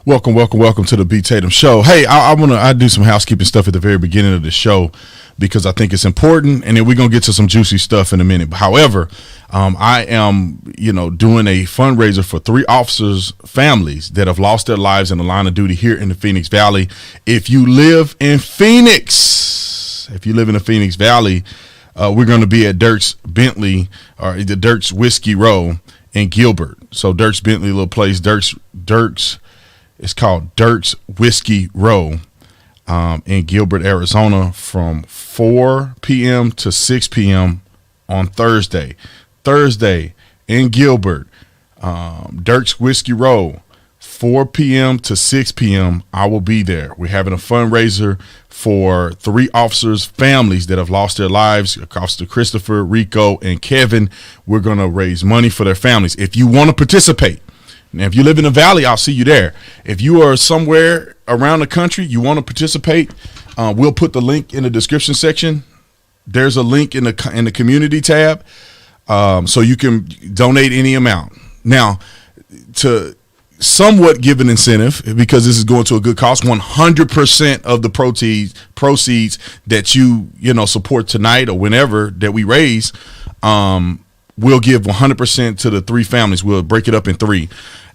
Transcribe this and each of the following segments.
Welcome to the B. Tatum Show. Hey, I do some housekeeping stuff at the very beginning of the show because I think it's important, and then we're gonna get to some juicy stuff in a minute. However, I am, doing a fundraiser for 3 officers' families that have lost their lives in the line of duty here in the Phoenix Valley. If you live in the Phoenix Valley, we're going to be at Dirk's Bentley, or the Dirk's Whiskey Row in Gilbert. So Dirk's Bentley, little place. Dirk's. It's called Dirk's Whiskey Row in Gilbert, Arizona, from 4 p.m. to 6 p.m. on Thursday. Thursday in Gilbert, Dirk's Whiskey Row, 4 p.m. to 6 p.m. I will be there. We're having a fundraiser for 3 officers' families that have lost their lives, Officer Christopher, Rico, and Kevin. We're going to raise money for their families. If you want to participate, now, if you live in the Valley, I'll see you there. If you are somewhere around the country, you want to participate, we'll put the link in the description section. There's a link in the community tab, so you can donate any amount. Now, to somewhat give an incentive, because this is going to a good cause, 100% of the proceeds that you support tonight or whenever that we raise, we'll give 100% to the 3 families. We'll break it up in 3.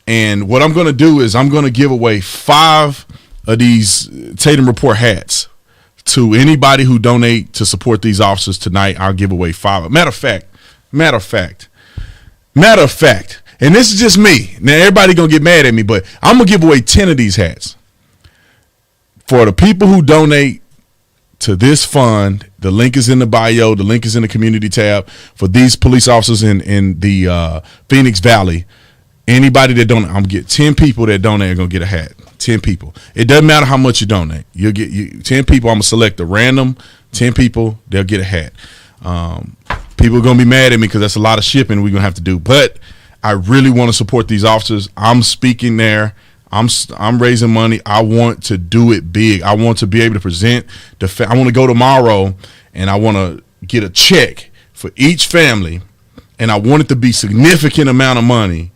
And what I'm going to do is I'm going to give away 5 of these Tatum Report hats to anybody who donate to support these officers tonight. I'll give away 5. Matter of fact, and this is just me. Now, everybody going to get mad at me, but I'm going to give away 10 of these hats for the people who donate to this fund. The link is in the bio. The link is in the community tab for these police officers in the Phoenix Valley. Anybody that donate, I'm going to get 10 people that donate are going to get a hat. 10 people. It doesn't matter how much you donate. You'll get 10 people. I'm going to select a random 10 people. They'll get a hat. People are going to be mad at me because that's a lot of shipping we're going to have to do. But I really want to support these officers. I'm speaking there. I'm raising money. I want to do it big. I want to be able to present I want to go tomorrow and I want to get a check for each family, and I want it to be significant amount of money.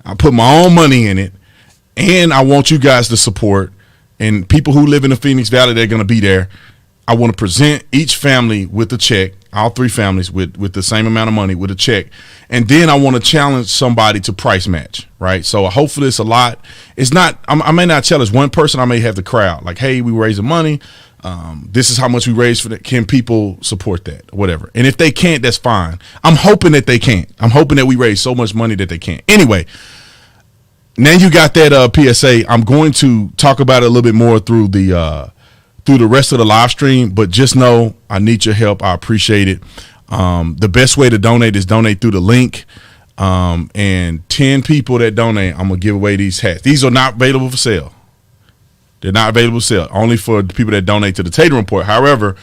I put my own money in it, and I want you guys to support, and people who live in the Phoenix Valley, they're going to be there. I want to present each family with a check, all 3 families with the same amount of money with a check. And then I want to challenge somebody to price match, right? So hopefully it's a lot. It's not, I may not challenge one person. I may have the crowd like, hey, we raising money. This is how much we raised for that. Can people support that? Whatever. And if they can't, that's fine. I'm hoping that they can't. I'm hoping that we raise so much money that they can't. Anyway, now you got that PSA. I'm going to talk about it a little bit more through the rest of the live stream, but just know I need your help. I appreciate it. The best way to donate is donate through the link. And 10 people that donate, I'm going to give away these hats. These are not available for sale. They're not available for sale, only for the people that donate to the Tatum Report. However,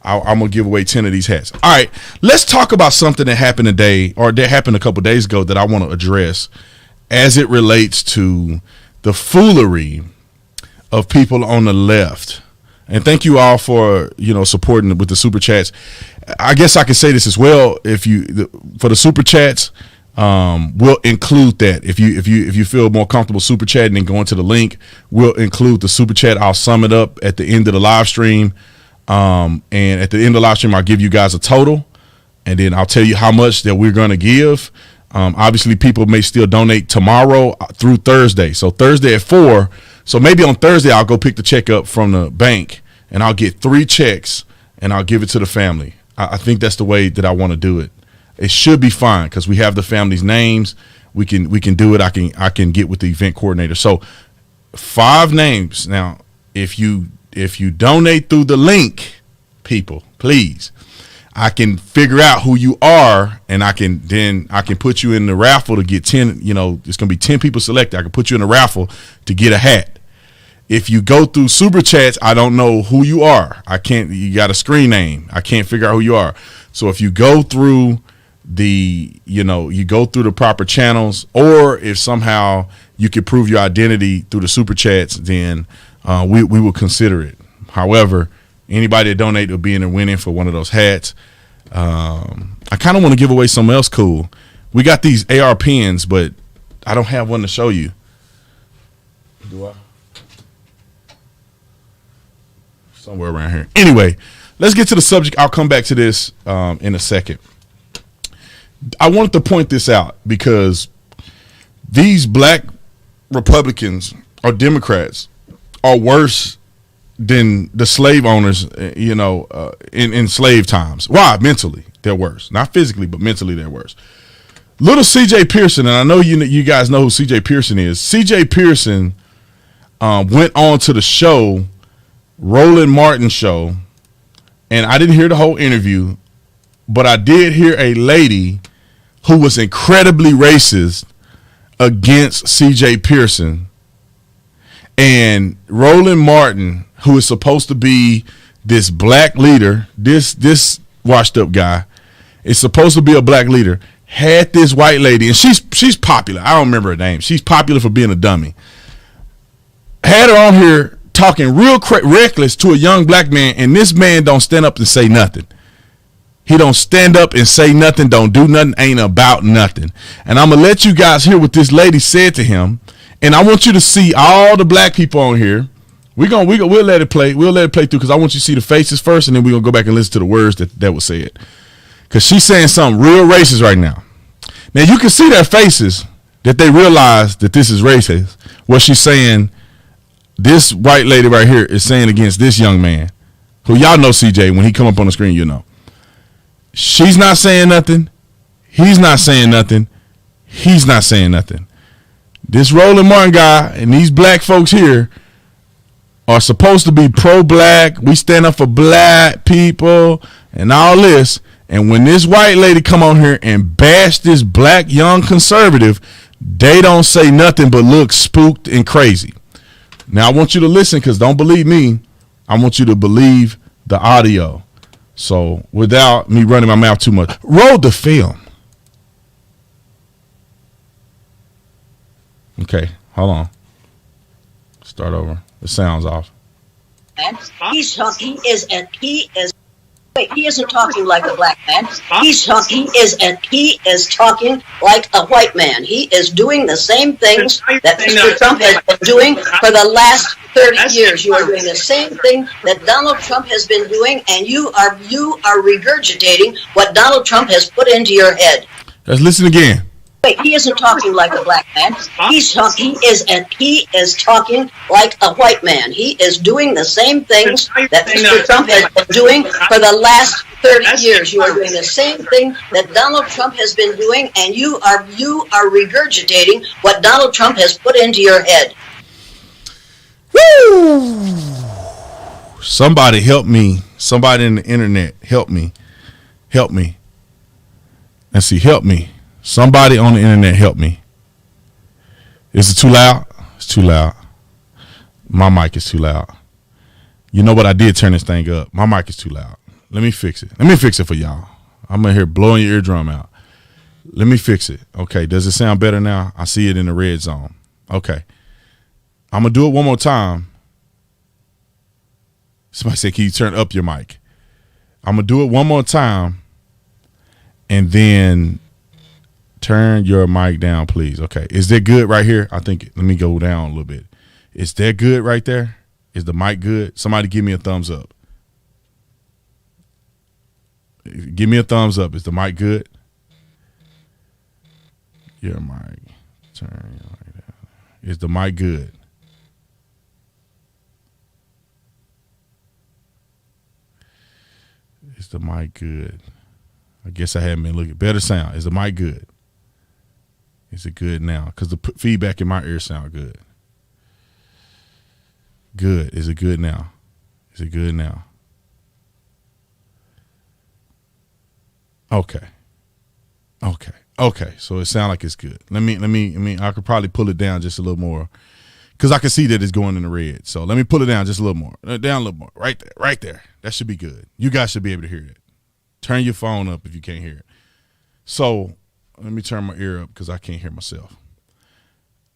I'm going to give away 10 of these hats. All right, let's talk about something that happened today, or that happened a couple days ago, that I want to address as it relates to the foolery of people on the left. And thank you all for supporting with the super chats. I guess I can say this as well. For the super chats, we'll include that. If you feel more comfortable super chatting and going to the link, we'll include the super chat. I'll sum it up at the end of the live stream. And at the end of the live stream, I'll give you guys a total, and then I'll tell you how much that we're going to give. Obviously, people may still donate tomorrow through Thursday. So Thursday at 4. So maybe on Thursday, I'll go pick the check up from the bank, and I'll get 3 checks, and I'll give it to the family. I think that's the way that I want to do it. It should be fine because we have the family's names. We can do it. I can get with the event coordinator. So 5 names. Now, if you donate through the link, people, please, I can figure out who you are, and I can put you in the raffle to get 10. It's going to be 10 people selected. I can put you in the raffle to get a hat. If you go through super chats, I don't know who you are. You got a screen name. I can't figure out who you are. So if you go through you go through the proper channels, or if somehow you could prove your identity through the super chats, then we will consider it. However, anybody that donate will be in the winning for one of those hats. I kind of want to give away something else cool. We got these AR pens, but I don't have one to show you. Do I? somewhere around here. Anyway, let's get to the subject. I'll come back to this in a second. I wanted to point this out because these black Republicans or Democrats are worse than the slave owners, in slave times. Why? Mentally, they're worse. Not physically, but mentally, they're worse. Little C.J. Pearson, and I know you guys know who C.J. Pearson is. C.J. Pearson went on to the show, Roland Martin show, and I didn't hear the whole interview, but I did hear a lady who was incredibly racist against C.J. Pearson. And Roland Martin, who is supposed to be this black leader, this washed up guy, is supposed to be a black leader, had this white lady, and she's popular. I don't remember her name. She's popular for being a dummy. Had her on here talking real reckless to a young black man, and this man don't stand up and say nothing. He don't stand up and say nothing, don't do nothing, ain't about nothing. And I'm going to let you guys hear what this lady said to him. And I want you to see all the black people on here. We'll let it play. We'll let it play through because I want you to see the faces first, and then we're going to go back and listen to the words that was said. Because she's saying something real racist right now. Now, you can see their faces that they realize that this is racist. What she's saying, this white lady right here is saying against this young man, who y'all know CJ, when he come up on the screen, you know. She's not saying nothing. He's not saying nothing. He's not saying nothing. This Roland Martin guy and these black folks here are supposed to be pro-black. We stand up for black people and all this. And when this white lady come on here and bash this black young conservative, they don't say nothing but look spooked and crazy. Now, I want you to listen because don't believe me. I want you to believe the audio. So without me running my mouth too much, roll the film. Okay, hold on. Start over. The sound's off. And he isn't talking like a black man. He is talking like a white man. He is doing the same things that Mr. Trump has been doing for the last 30 years. You are doing the same thing that Donald Trump has been doing, and you are regurgitating what Donald Trump has put into your head. Let's listen again. He isn't talking like a black man. He is talking like a white man. He is doing the same things that Mr. Trump has been doing for the last 30 years. You are doing the same thing that Donald Trump has been doing, and you are regurgitating what Donald Trump has put into your head. Woo! Somebody help me. Somebody in the internet help me. Help me. Let's see. Help me. Somebody on the internet help me. Is it too loud? It's too loud. My mic is too loud. You know what? I did turn this thing up. My mic is too loud. Let me fix it. Let me fix it for y'all. I'm in here blowing your eardrum out. Let me fix it. Okay. Does it sound better now? I see it in the red zone. Okay. I'm going to do it one more time. Somebody said, can you turn up your mic? I'm going to do it one more time. And then turn your mic down, please. Okay. Is that good right here? I think, let me go down a little bit. Is that good right there? Is the mic good? Somebody give me a thumbs up. Give me a thumbs up. Is the mic good? Your mic. Turn your mic down. Is the mic good? Is the mic good? I guess I haven't been looking. Better sound. Is the mic good? Is it good now? Because the feedback in my ear sound good. Good. Is it good now? Is it good now? Okay. Okay. Okay. So it sounds like it's good. I could probably pull it down just a little more because I can see that it's going in the red. So let me pull it down just a little more. Down a little more. Right there. Right there. That should be good. You guys should be able to hear it. Turn your phone up if you can't hear it. So let me turn my ear up because I can't hear myself.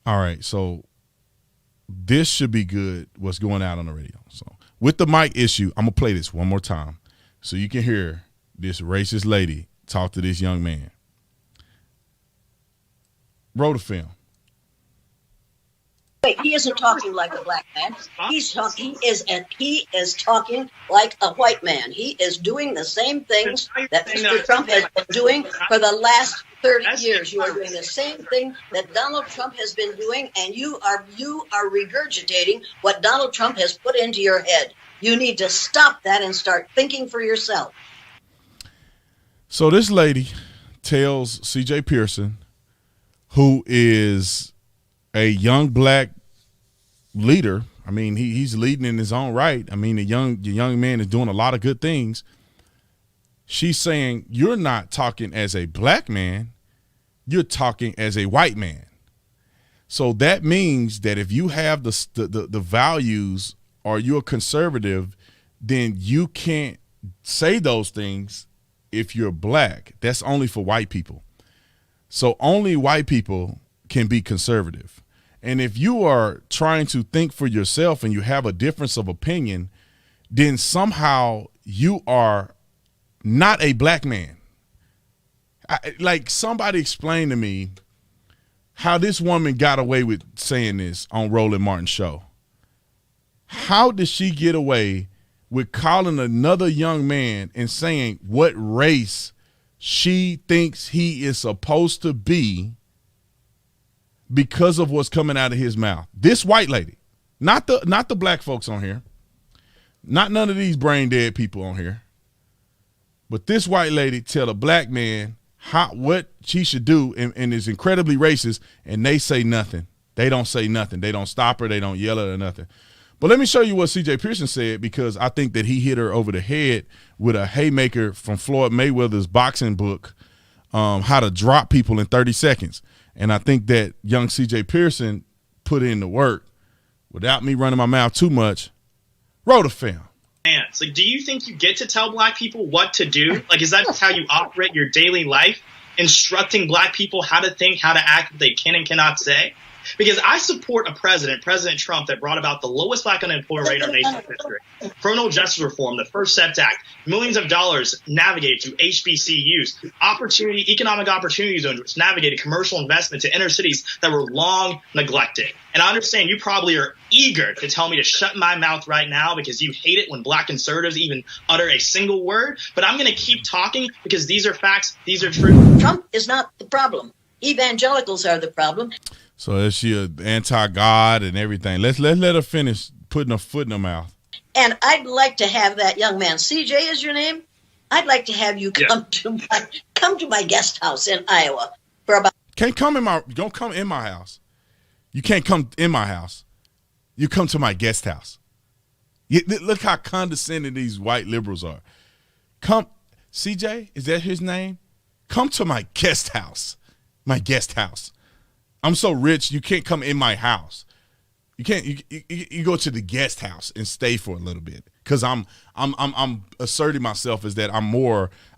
All right. So this should be good, what's going out on the radio. So with the mic issue, I'm going to play this one more time so you can hear this racist lady talk to this young man. Roll the film. Wait, he isn't talking like a black man. He is talking like a white man. He is doing the same things that Mr. Trump has been doing for the last 30 years. You are doing the same thing that Donald Trump has been doing, and you are regurgitating what Donald Trump has put into your head. You need to stop that and start thinking for yourself. So this lady tells C.J. Pearson, who is a young black leader. I mean, he's leading in his own right. I mean, the young man is doing a lot of good things. She's saying, you're not talking as a black man, you're talking as a white man. So that means that if you have the values or you're conservative, then you can't say those things if you're black. That's only for white people. So only white people can be conservative. And if you are trying to think for yourself and you have a difference of opinion, then somehow you are not a black man. Like, somebody explain to me how this woman got away with saying this on Roland Martin's show. How did she get away with calling another young man and saying what race she thinks he is supposed to be because of what's coming out of his mouth? This white lady, not the black folks on here, not none of these brain dead people on here, but this white lady tell a black man what she should do and is incredibly racist, and they say nothing. They don't say nothing. They don't stop her. They don't yell at her or nothing. But let me show you what C.J. Pearson said, because I think that he hit her over the head with a haymaker from Floyd Mayweather's boxing book, How to Drop People in 30 Seconds. And I think that young C.J. Pearson put in the work without me running my mouth too much, wrote a film. Like, do you think you get to tell black people what to do? Like, is that just how you operate your daily life, instructing black people how to think, how to act, what they can and cannot say? Because I support a president, President Trump, that brought about the lowest black unemployment rate in our nation's history, criminal justice reform, the First Step Act, millions of dollars navigated to HBCUs, economic opportunity zones, which navigated commercial investment to inner cities that were long neglected. And I understand you probably are eager to tell me to shut my mouth right now because you hate it when black conservatives even utter a single word. But I'm going to keep talking because these are facts. These are true. Trump is not the problem. Evangelicals are the problem. So is she an anti-God and everything? Let's let her finish putting her foot in her mouth. And I'd like to have that young man, CJ is your name? I'd like to have you come to my guest house in Iowa for about. Don't come in my house. You can't come in my house. You come to my guest house. Look how condescending these white liberals are. Come, CJ, is that his name? Come to my guest house. My guest house. I'm so rich, you can't come in my house. You can't. You go to the guest house and stay for a little bit, because I'm asserting myself as that I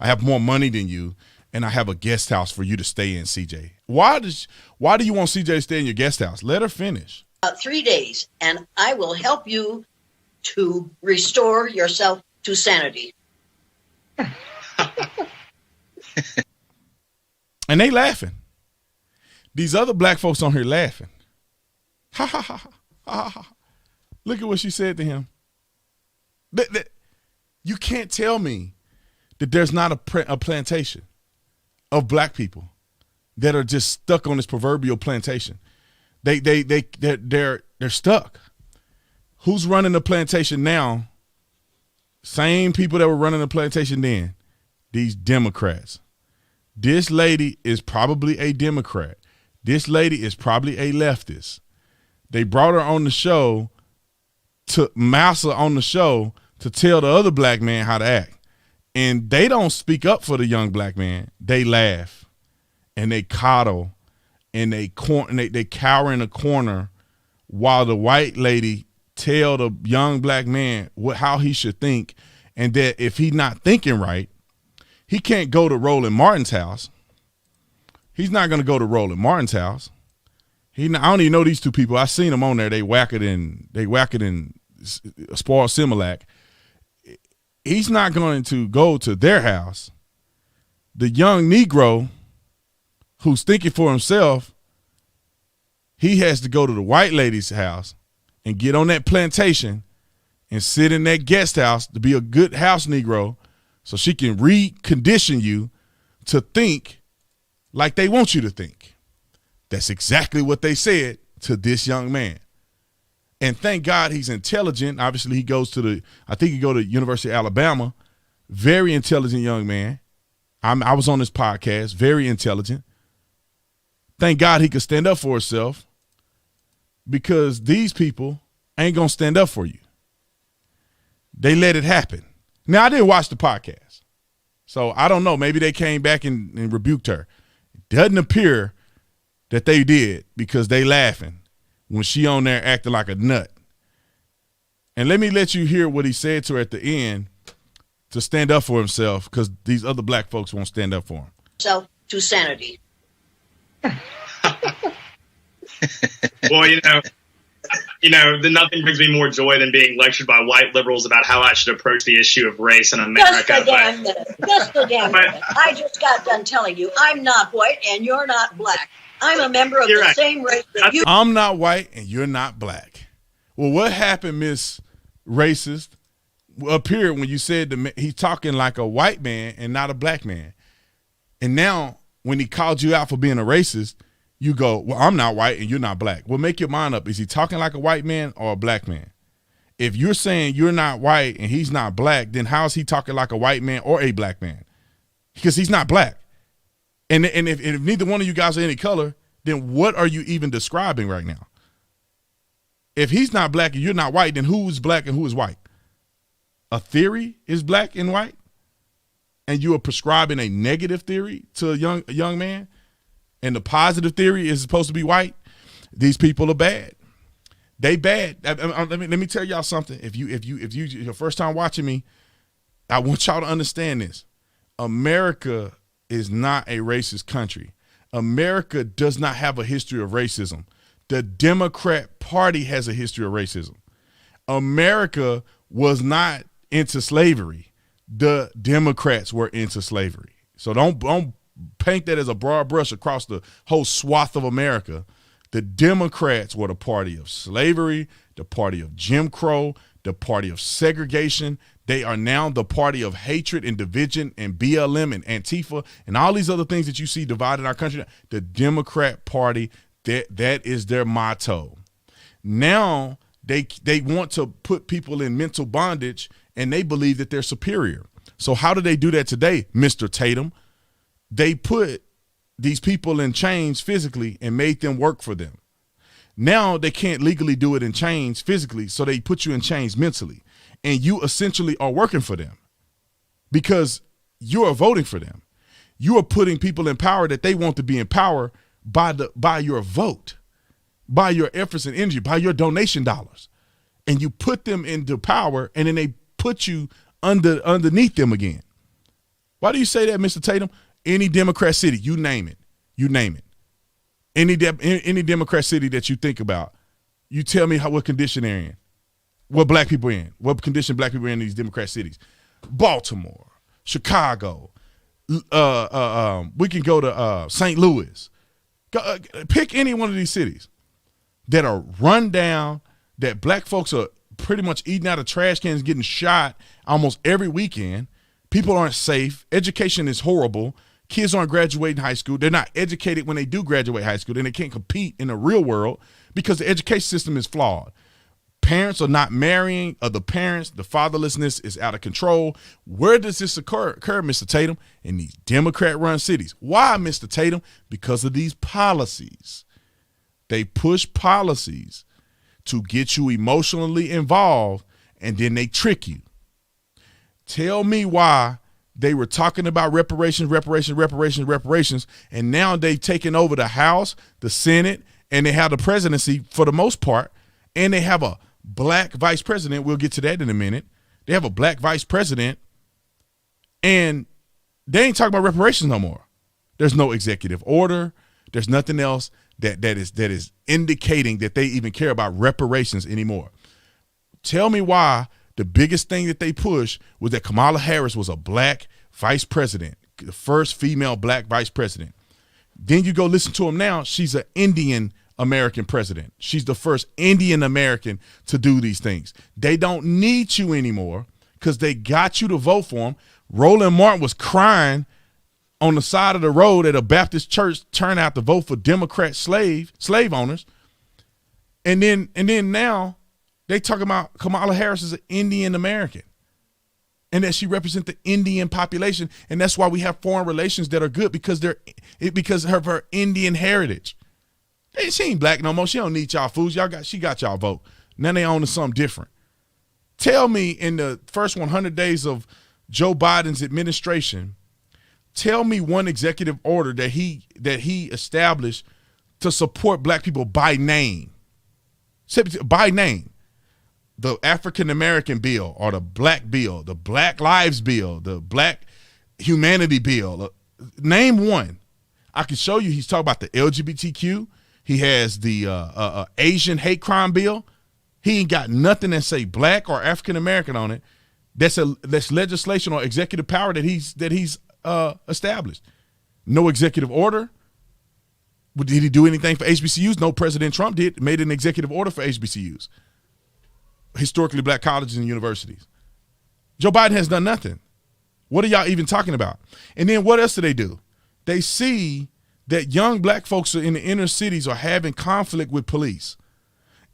have more money than you, and I have a guest house for you to stay in, CJ. Why do you want CJ to stay in your guest house? Let her finish. 3 days, and I will help you to restore yourself to sanity. And they laughing. These other black folks on here laughing. Ha ha ha ha ha. Look at what she said to him. You can't tell me that there's not a plantation of black people that are just stuck on this proverbial plantation. They're stuck. Who's running the plantation now? Same people that were running the plantation then. These Democrats. This lady is probably a Democrat. This lady is probably a leftist. They brought her on the show to Massa on the show to tell the other black man how to act. And they don't speak up for the young black man. They laugh and they coddle and they cower in a corner while the white lady tell the young black man how he should think, and that if he's not thinking right, he can't go to Roland Martin's house. He's not going to go to Roland Martin's house. I don't even know these two people. I seen them on there. They whack it in Spoil Similac. He's not going to go to their house. The young Negro who's thinking for himself, he has to go to the white lady's house and get on that plantation and sit in that guest house to be a good house Negro so she can recondition you to think like they want you to think. That's exactly what they said to this young man. And thank God he's intelligent. Obviously, he goes to I think he go to University of Alabama. Very intelligent young man. I was on this podcast, very intelligent. Thank God he could stand up for himself, because these people ain't going to stand up for you. They let it happen. Now, I didn't watch the podcast, so I don't know. Maybe they came back and rebuked her. It doesn't appear that they did, because they laughing when she on there acting like a nut. And let me let you hear what he said to her at the end to stand up for himself, because these other black folks won't stand up for him. So, to sanity. Boy, then nothing brings me more joy than being lectured by white liberals about how I should approach the issue of race in America. Just a damn minute. Just a damn minute. I just got done telling you I'm not white and you're not black. I'm a member of the same race that you. I'm not white and you're not black. Well, what happened, Miss Racist, up here when you said he's talking like a white man and not a black man? And now when he called you out for being a racist, you go, well, I'm not white and you're not black. Well, make your mind up. Is he talking like a white man or a black man? If you're saying you're not white and he's not black, then how is he talking like a white man or a black man? Because he's not black. And if neither one of you guys are any color, then what are you even describing right now? If he's not black and you're not white, then who's black and who is white? A theory is black and white? And you are prescribing a negative theory to a young man, and the positive theory is supposed to be white? These people are bad. They bad. Let me tell y'all something. If you your first time watching me, I want y'all to understand this. America is not a racist country. America does not have a history of racism. The Democrat Party has a history of racism. America was not into slavery. The Democrats were into slavery. So don't paint that as a broad brush across the whole swath of America. The Democrats were the party of slavery, the party of Jim Crow, the party of segregation. They are now the party of hatred and division and BLM and Antifa and all these other things that you see dividing our country. The Democrat Party, that is their motto. Now they want to put people in mental bondage, and they believe that they're superior. So how do they do that today, Mr. Tatum? They put these people in chains physically and made them work for them. Now they can't legally do it in chains physically, so they put you in chains mentally. And you essentially are working for them because you are voting for them. You are putting people in power that they want to be in power by your vote, by your efforts and energy, by your donation dollars. And you put them into power, and then they put you underneath them again. Why do you say that, Mr. Tatum? Any Democrat city, you name it. Any Democrat city that you think about, you tell me what condition they're in, what black people are in, what condition black people are in these Democrat cities. Baltimore, Chicago, we can go to St. Louis. Pick any one of these cities that are run down, that black folks are pretty much eating out of trash cans, getting shot almost every weekend. People aren't safe. Education is horrible. Kids aren't graduating high school. They're not educated when they do graduate high school. Then they can't compete in the real world because the education system is flawed. Parents are not marrying other parents. The fatherlessness is out of control. Where does this occur, Mr. Tatum? In these Democrat-run cities. Why, Mr. Tatum? Because of these policies. They push policies to get you emotionally involved, and then they trick you. Tell me why they were talking about reparations, and now they've taken over the House, the Senate, and they have the presidency for the most part, and they have a black vice president. We'll get to that in a minute. They have a black vice president, and they ain't talking about reparations no more. There's no executive order. There's nothing else that is indicating that they even care about reparations anymore. Tell me why the biggest thing that they pushed was that Kamala Harris was a black vice president, the first female black vice president. Then you go listen to him now. She's an Indian American president. She's the first Indian American to do these things. They don't need you anymore because they got you to vote for them. Roland Martin was crying on the side of the road at a Baptist church turnout to vote for Democrat slave owners. And then now they talking about Kamala Harris is an Indian American and that she represents the Indian population. And that's why we have foreign relations that are good because of her Indian heritage. She ain't black no more. She don't need y'all fools. She got y'all vote. Now they own to something different. Tell me in the first 100 days of Joe Biden's administration, tell me one executive order that he established to support black people by name. By name. The African American bill or the black bill, the Black Lives bill, the Black Humanity bill. Name one. I can show you he's talking about the LGBTQ. He has the Asian hate crime bill. He ain't got nothing that say black or African American on it. That's legislation or executive power that he's established. No executive order. Did he do anything for HBCUs? No, President Trump made an executive order for HBCUs, historically black colleges and universities. Joe Biden has done nothing. What are y'all even talking about? And then what else do? They see that young black folks in the inner cities are having conflict with police.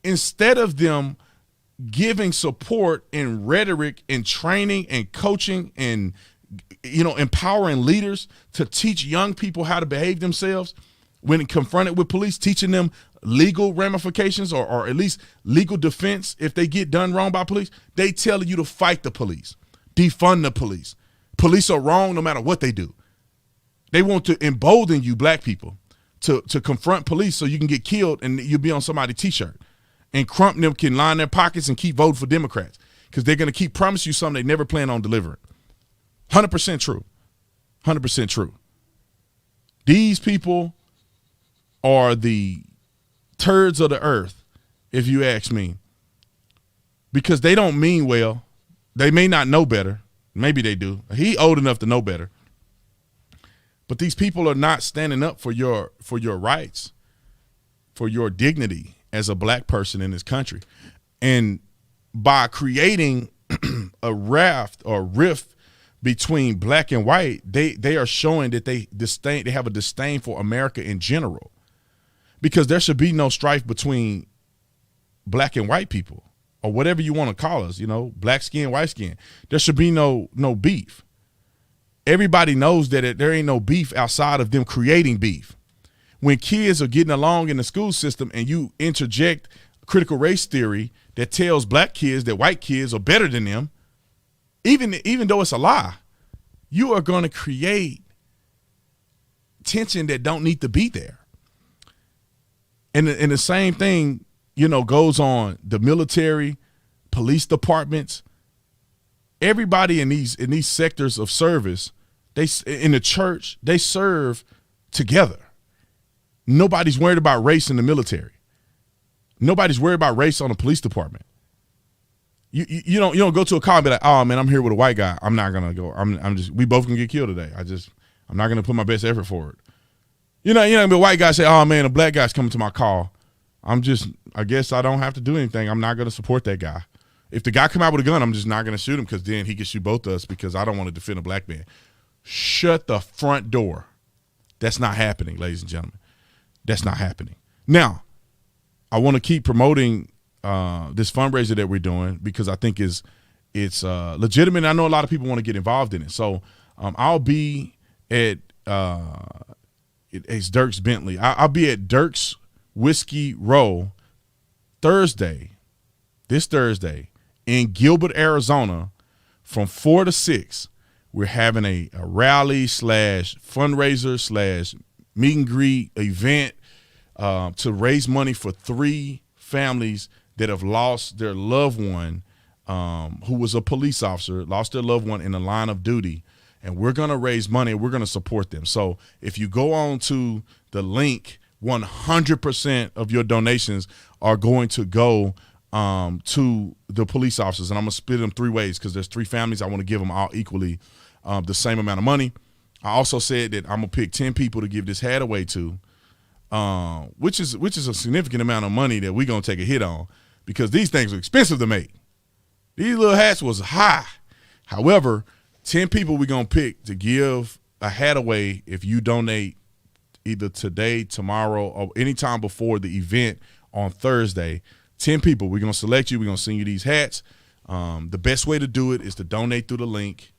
Instead of them giving support and rhetoric and training and coaching and empowering leaders to teach young people how to behave themselves when confronted with police, teaching them legal ramifications or at least legal defense if they get done wrong by police, they tell you to fight the police, defund the police. Police are wrong no matter what they do. They want to embolden you, black people, to confront police so you can get killed and you'll be on somebody's T-shirt. And Crump and them can line their pockets and keep voting for Democrats because they're going to keep promising you something they never plan on delivering. 100% true. 100% true. These people are the turds of the earth, if you ask me, because they don't mean well. They may not know better. Maybe they do. He old enough to know better. But these people are not standing up for your rights, for your dignity as a black person in this country. And by creating a rift between black and white, they are showing that they have a disdain for America in general. Because there should be no strife between black and white people or whatever you want to call us, black skin, white skin. There should be no beef. Everybody knows that there ain't no beef outside of them creating beef. When kids are getting along in the school system and you interject critical race theory that tells black kids that white kids are better than them, even though it's a lie, you are going to create tension that don't need to be there. And the same thing, goes on the military, police departments, everybody in these sectors of service, in the church, they serve together. Nobody's worried about race in the military. Nobody's worried about race on the police department. You don't go to a car and be like, oh man, I'm here with a white guy. I'm not gonna go. We both gonna get killed today. I'm not gonna put my best effort forward. The white guy say, oh man, a black guy's coming to my car. I guess I don't have to do anything. I'm not gonna support that guy. If the guy come out with a gun, I'm just not gonna shoot him because then he can shoot both of us because I don't want to defend a black man. Shut the front door. That's not happening, ladies and gentlemen. That's not happening. Now, I want to keep promoting this fundraiser that we're doing because I think it's legitimate. I know a lot of people want to get involved in it. So I'll be at it's Dirk's Bentley. I'll be at Dirk's Whiskey Row this Thursday in Gilbert, Arizona from 4 to 6. We're having a rally / fundraiser / meet and greet event to raise money for 3 families that have lost their loved one who was a police officer, lost their loved one in the line of duty. And we're going to raise money. We're going to support them. So if you go on to the link, 100% of your donations are going to go to the police officers. And I'm going to split them 3 ways because there's 3 families. I want to give them all equally the same amount of money. I also said that I'm going to pick 10 people to give this hat away to. which is a significant amount of money that we're gonna take a hit on because these things are expensive to make. These little hats was high. However, 10 people we're gonna pick to give a hat away if you donate either today, tomorrow, or anytime before the event on Thursday. 10 people, we're gonna select you. We're gonna send you these hats. The best way to do it is to donate through the link,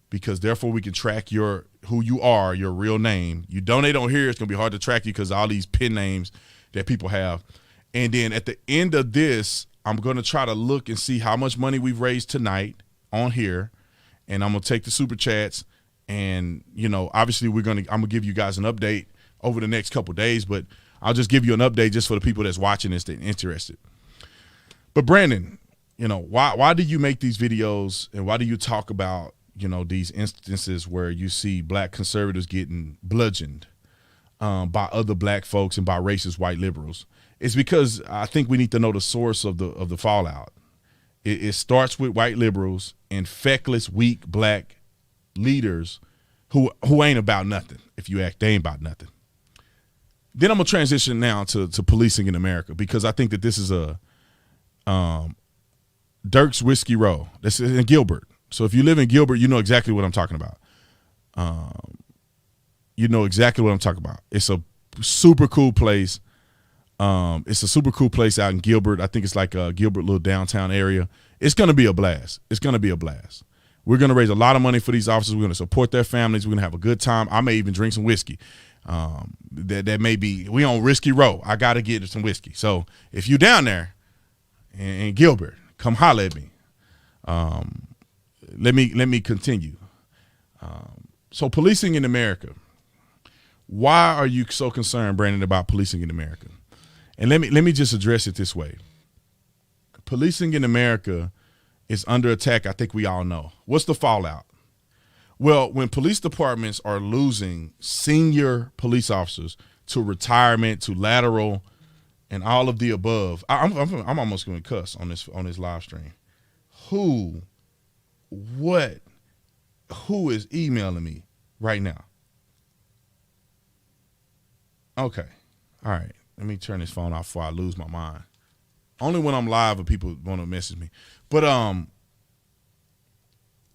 because therefore we can track who you are, your real name. You donate on here, it's gonna be hard to track you because all these pin names that people have. And then at the end of this, I'm gonna try to look and see how much money we've raised tonight on here, and I'm gonna take the super chats. And obviously I'm gonna give you guys an update over the next couple days, but I'll just give you an update just for the people that's watching this that interested. But Brandon, why do you make these videos, and why do you talk about these instances where you see black conservatives getting bludgeoned by other black folks and by racist white liberals? It's because I think we need to know the source of the fallout. It starts with white liberals and feckless, weak black leaders who ain't about nothing. If you ask, they ain't about nothing. Then I'm gonna transition now to policing in America, because I think that this is a Dirk's Whiskey Row. This is in Gilbert. So if you live in Gilbert, you know exactly what I'm talking about. It's a super cool place. It's a super cool place out in Gilbert. I think it's like a Gilbert little downtown area. It's going to be a blast. We're going to raise a lot of money for these officers. We're going to support their families. We're going to have a good time. I may even drink some whiskey. That may be, we on Risky Row. I got to get some whiskey. So if you down there in Gilbert, come holler at me. Let me continue. So policing in America. Why are you so concerned, Brandon, about policing in America? And let me just address it this way. Policing in America is under attack. I think we all know. What's the fallout? Well, when police departments are losing senior police officers to retirement, to lateral, and all of the above, I'm almost going to cuss on this live stream. Who is emailing me right now? Okay. All right. Let me turn this phone off before I lose my mind. Only when I'm live will people want to message me. But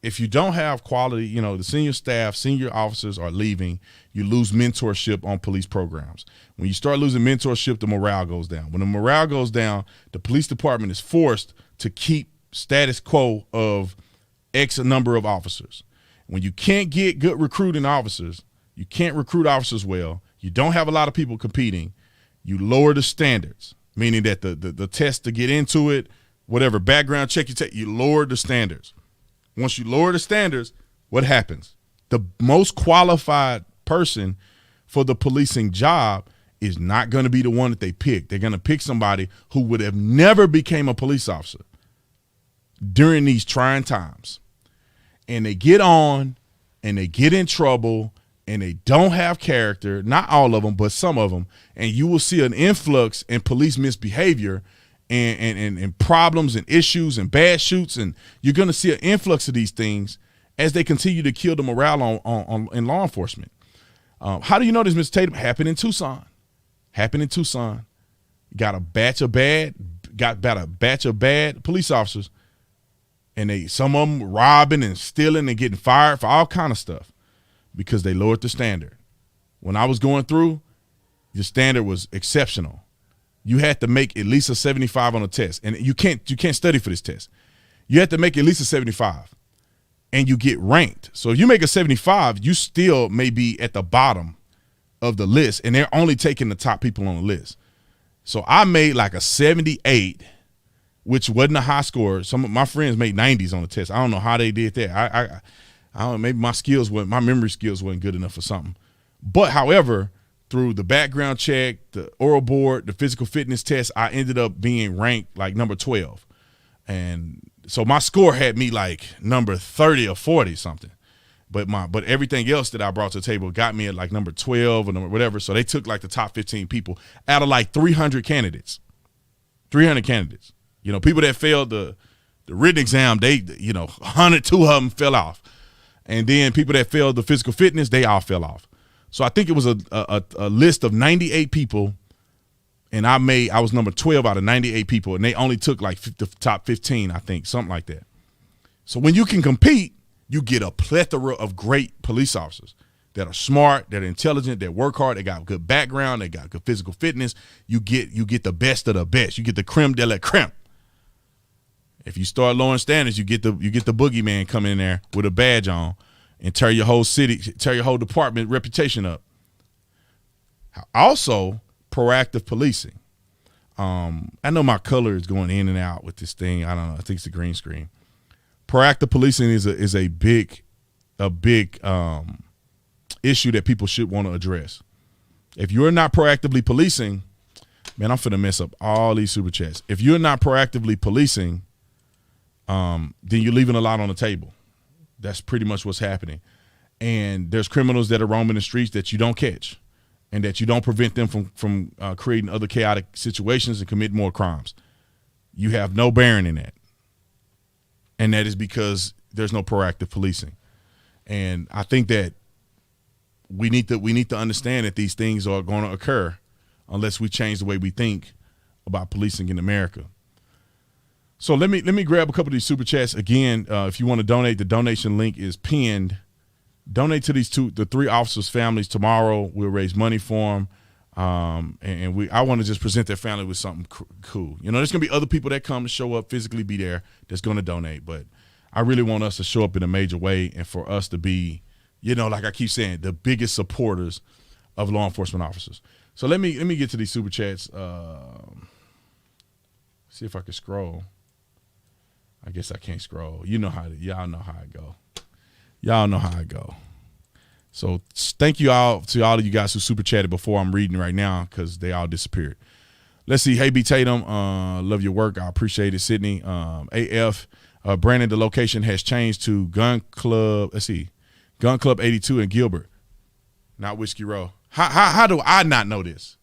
if you don't have quality, the senior staff, senior officers are leaving, you lose mentorship on police programs. When you start losing mentorship, the morale goes down. When the morale goes down, the police department is forced to keep status quo of X number of officers. When you can't get good recruiting officers, you can't recruit officers well, you don't have a lot of people competing, you lower the standards, meaning that the test to get into it, whatever background check you take, you lower the standards. Once you lower the standards, what happens? The most qualified person for the policing job is not going to be the one that they pick. They're going to pick somebody who would have never became a police officer during these trying times. And they get on and they get in trouble and they don't have character, not all of them, but some of them, and you will see an influx in police misbehavior and problems and issues and bad shoots, and you're going to see an influx of these things as they continue to kill the morale in law enforcement. How do you know this, Mr. Tatum? Happened in Tucson. Got a batch of bad police officers, and some of them robbing and stealing and getting fired for all kind of stuff because they lowered the standard. When I was going through, the standard was exceptional. You had to make at least a 75 on a test, and you can't study for this test. You have to make at least a 75, and you get ranked. So if you make a 75, you still may be at the bottom of the list, and they're only taking the top people on the list. So I made like a 78, which wasn't a high score. Some of my friends made 90s on the test. I don't know how they did that. I don't know, maybe my memory skills weren't good enough for something. But however, through the background check, the oral board, the physical fitness test, I ended up being ranked like number 12. And so my score had me like number 30 or 40 something. But everything else that I brought to the table got me at like number 12 or number whatever. So they took like the top 15 people out of like 300 candidates. 300 candidates. People that failed the written exam, 102 of them fell off. And then people that failed the physical fitness, they all fell off. So I think it was a list of 98 people, and I was number 12 out of 98 people, and they only took like the top 15, I think, something like that. So when you can compete, you get a plethora of great police officers that are smart, that are intelligent, that work hard, they got good background, they got good physical fitness. You get the best of the best. You get the creme de la creme. If you start lowering standards, you get the boogeyman coming in there with a badge on and tear your whole city, tear your whole department reputation up. Also, proactive policing. I know my color is going in and out with this thing. I don't know. I think it's the green screen. Proactive policing is a big issue that people should want to address. If you're not proactively policing, man, I'm finna mess up all these super chats. If you're not proactively policing, then you're leaving a lot on the table. That's pretty much what's happening. And there's criminals that are roaming the streets that you don't catch, and that you don't prevent them from creating other chaotic situations and commit more crimes. You have no bearing in that. And that is because there's no proactive policing. And I think that we need to understand that these things are going to occur unless we change the way we think about policing in America. So let me grab a couple of these super chats again. If you want to donate, the donation link is pinned. Donate to the three officers' families tomorrow. We'll raise money for them, and I want to just present their family with something cool. You know, there's gonna be other people that come to show up, physically be there, that's gonna donate. But I really want us to show up in a major way, and for us to be, you know, like I keep saying, the biggest supporters of law enforcement officers. So let me get to these super chats. See if I can scroll. I guess I can't scroll. Y'all know how I go. Y'all know how I go. So thank you all to all of you guys who super chatted before I'm reading right now, because they all disappeared. Let's see. Hey, B. Tatum, love your work. I appreciate it. Sydney, AF, Brandon, the location has changed to Gun Club. Let's see. Gun Club 82 in Gilbert, not Whiskey Row. How do I not know this?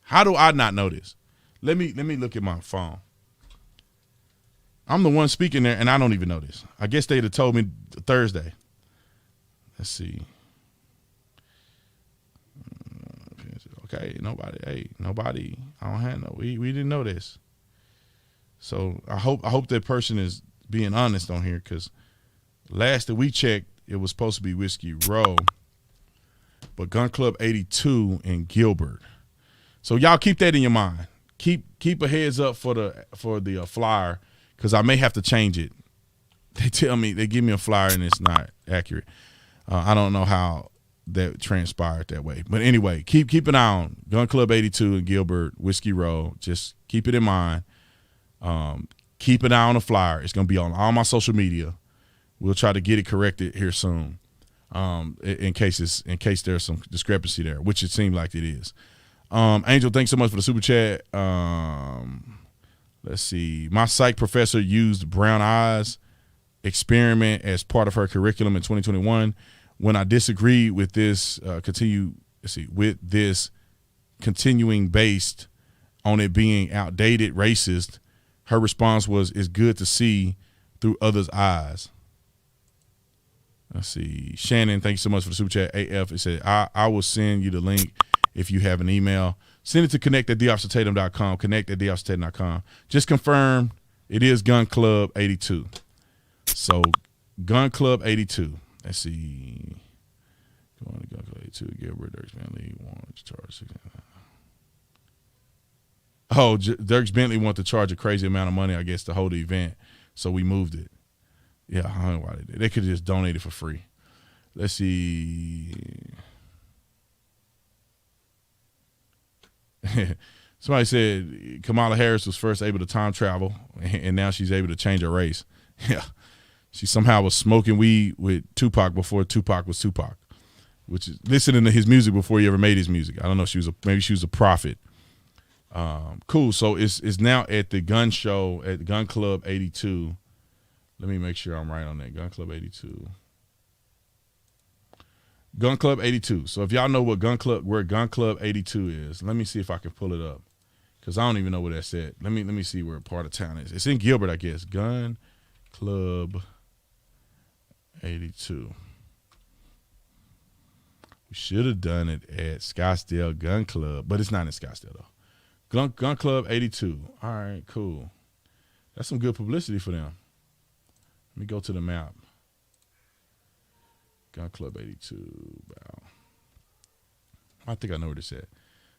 How do I not know this? Let me look at my phone. I'm the one speaking there, and I don't even know this. I guess they'd have told me Thursday. Let's see. Okay, nobody. I don't have no. We didn't know this. So I hope that person is being honest on here, because last that we checked, it was supposed to be Whiskey Row, but Gun Club 82 in Gilbert. So y'all keep that in your mind. Keep a heads up for the flyer, because I may have to change it. They give me a flyer and it's not accurate. I don't know how that transpired that way. But anyway, keep an eye on Gun Club 82 in Gilbert, Whiskey Row. Just keep it in mind. Keep an eye on the flyer. It's going to be on all my social media. We'll try to get it corrected here soon, in case there's some discrepancy there, which it seemed like it is. Angel, thanks so much for the super chat. Let's see. My psych professor used brown eyes experiment as part of her curriculum in 2021. When I disagreed with this continuing based on it being outdated, racist, her response was, "It's good to see through others' eyes." Let's see. Shannon, thank you so much for the super chat. AF, it said, I will send you the link if you have an email. Send it to connect@theofficertatum.com, connect@theofficertatum.com. Just confirm it is Gun Club 82. So Gun Club 82. Let's see. Going to Gun Club 82. Gilbert, Dirks Bentley wanted to charge. Oh, Dirks Bentley wanted to charge a crazy amount of money, I guess, to hold the event. So we moved it. Yeah, I don't know why they did. They could have just donated for free. Let's see. Somebody said Kamala Harris was first able to time travel, and now she's able to change her race. Yeah. She somehow was smoking weed with Tupac before Tupac was Tupac, which is listening to his music before he ever made his music. I don't know. Maybe she was a prophet. Cool. So it's now at the gun show at Gun Club 82. Let me make sure I'm right on that. Gun Club 82. Gun Club 82. So if y'all know where Gun Club 82 is, let me see if I can pull it up, because I don't even know where that's at. Let me see where part of town is. It's in Gilbert, I guess. Gun Club 82. We should have done it at Scottsdale Gun Club, but it's not in Scottsdale though. Gun Club 82. All right, cool. That's some good publicity for them. Let me go to the map. Gun Club 82. Wow. I think I know where this at.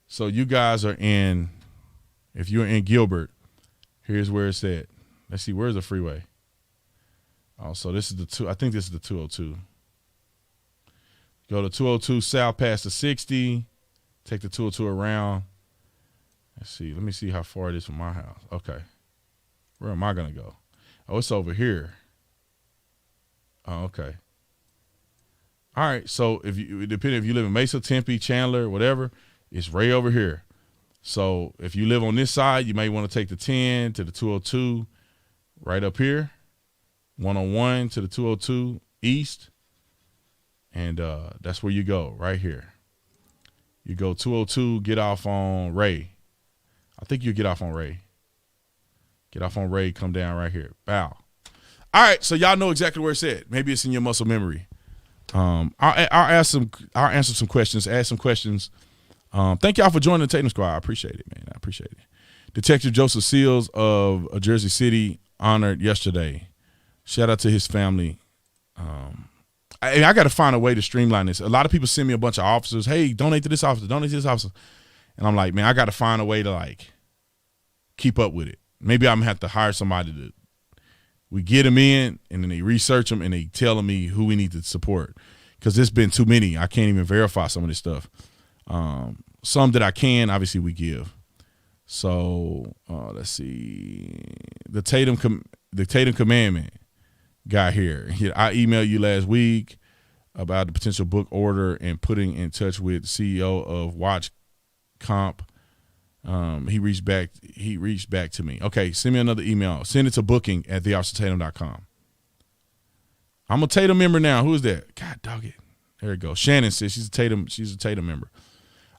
So you guys are in, if you're in Gilbert, here's where it's at. Let's see, where's the freeway? Oh, so this is I think this is the 202. Go to 202 south past the 60. Take the 202 around. Let's see. Let me see how far it is from my house. Okay. Where am I going to go? Oh, it's over here. Oh, okay. All right. So depending if you live in Mesa, Tempe, Chandler, whatever, it's right over here. So if you live on this side, you may want to take the 10 to the 202 right up here. 101 to the 202 east. And that's where you go, right here. You go 202, get off on Ray. I think you get off on Ray. Get off on Ray, come down right here. Bow. All right, so y'all know exactly where it's at. Maybe it's in your muscle memory. I'll answer some questions, ask some questions. Thank y'all for joining the Tatum Squad. I appreciate it, man. I appreciate it. Detective Joseph Seals of Jersey City honored yesterday. Shout out to his family. I got to find a way to streamline this. A lot of people send me a bunch of officers. Hey, donate to this officer, donate to this officer. And I'm like, man, I got to find a way to like keep up with it. Maybe I'm going to have to hire somebody to, we get them in and then they research them and they telling me who we need to support. Because there's been too many. I can't even verify some of this stuff. Some that I can, obviously we give. So let's see. The Tatum Commandment guy here. I emailed you last week about the potential book order and putting in touch with CEO of Watch Comp. He reached back to me. Okay, send me another email. Send it to booking@theofficertatum.com. I'm a Tatum member now. Who is that? God dog it. There it goes. Shannon says she's a Tatum member.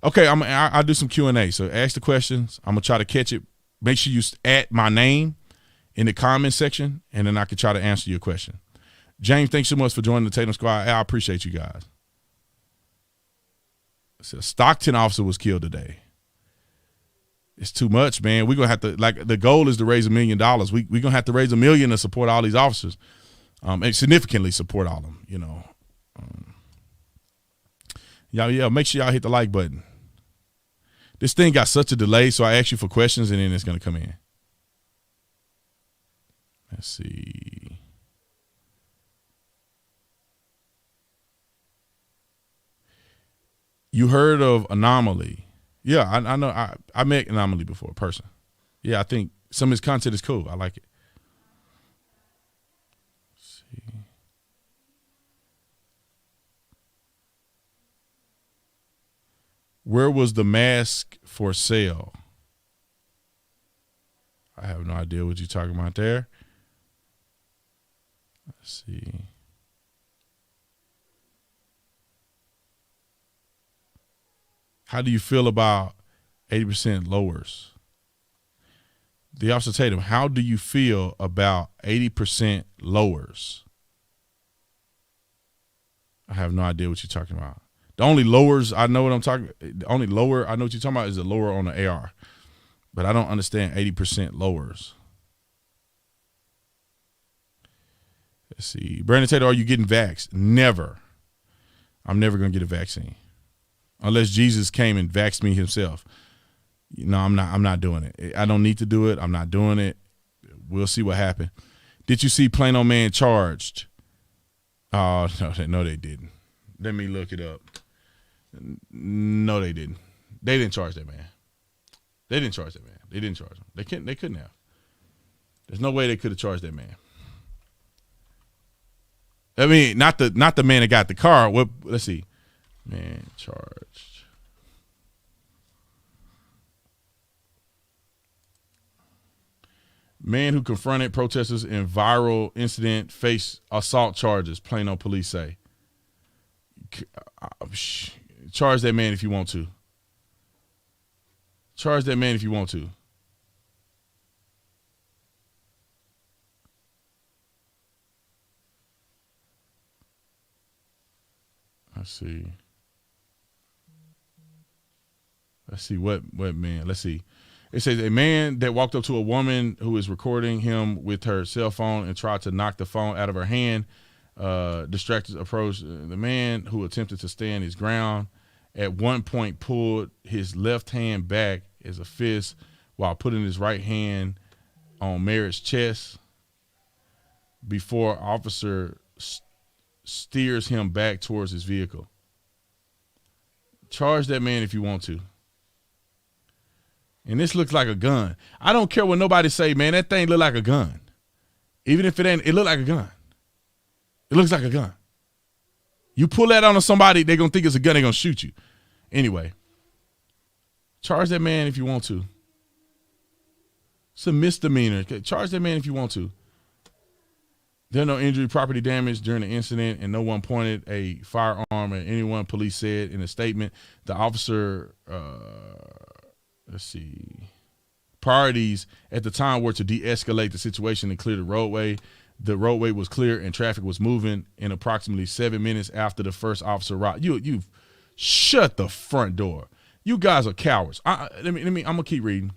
Okay, I'll do some Q&A. So ask the questions. I'm gonna try to catch it. Make sure you add my name in the comment section, and then I can try to answer your question. James, thanks so much for joining the Tatum Squad. I appreciate you guys. So a Stockton officer was killed today. It's too much, man. We're going to have to, like, the goal is to raise $1 million. We're going to have to raise $1 million to support all these officers and significantly support all of them, you know. Yeah, make sure y'all hit the like button. This thing got such a delay, so I asked you for questions, and then it's going to come in. Let's see. You heard of Anomaly? Yeah, I know. I met Anomaly before, Pearson. Yeah, I think some of his content is cool. I like it. Let's see. Where was the mask for sale? I have no idea what you're talking about there. Let's see. How do you feel about 80% lowers? The Officer Tatum, how do you feel about 80% lowers? I have no idea what you're talking about. The only lowers I know what I'm talking. The only lower I know what you're talking about is the lower on the AR, but I don't understand 80% lowers. Let's see. Brandon Tatum, are you getting vaxxed? Never. I'm never gonna get a vaccine. Unless Jesus came and vaxxed me himself. No, I'm not doing it. I don't need to do it. I'm not doing it. We'll see what happens. Did you see Plano man charged? Oh, no, they didn't. Let me look it up. No, they didn't. They didn't charge that man. They didn't charge that man. They didn't charge him. They couldn't have. There's no way they could have charged that man. I mean, not the man that got the car. What? Let's see. Man charged. Man who confronted protesters in viral incident face assault charges, Plano police say. Charge that man if you want to. Charge that man if you want to. Let's see. Let's see what man. Let's see. It says a man that walked up to a woman who is recording him with her cell phone and tried to knock the phone out of her hand. Distracted approach. The man who attempted to stand his ground at one point pulled his left hand back as a fist while putting his right hand on Merritt's chest before officer steers him back towards his vehicle. Charge that man if you want to. And this looks like a gun. I don't care what nobody say, man. That thing look like a gun. Even if it ain't, it look like a gun. It looks like a gun. You pull that on somebody, they're going to think it's a gun. They're going to shoot you. Anyway, charge that man if you want to. It's a misdemeanor. Charge that man if you want to. There no injury, property damage during the incident, and no one pointed a firearm at anyone, police said in a statement. The officer, let's see, priorities at the time were to de-escalate the situation and clear the roadway. The roadway was clear and traffic was moving in approximately 7 minutes after the first officer arrived. You shut the front door. You guys are cowards. I'm gonna keep reading.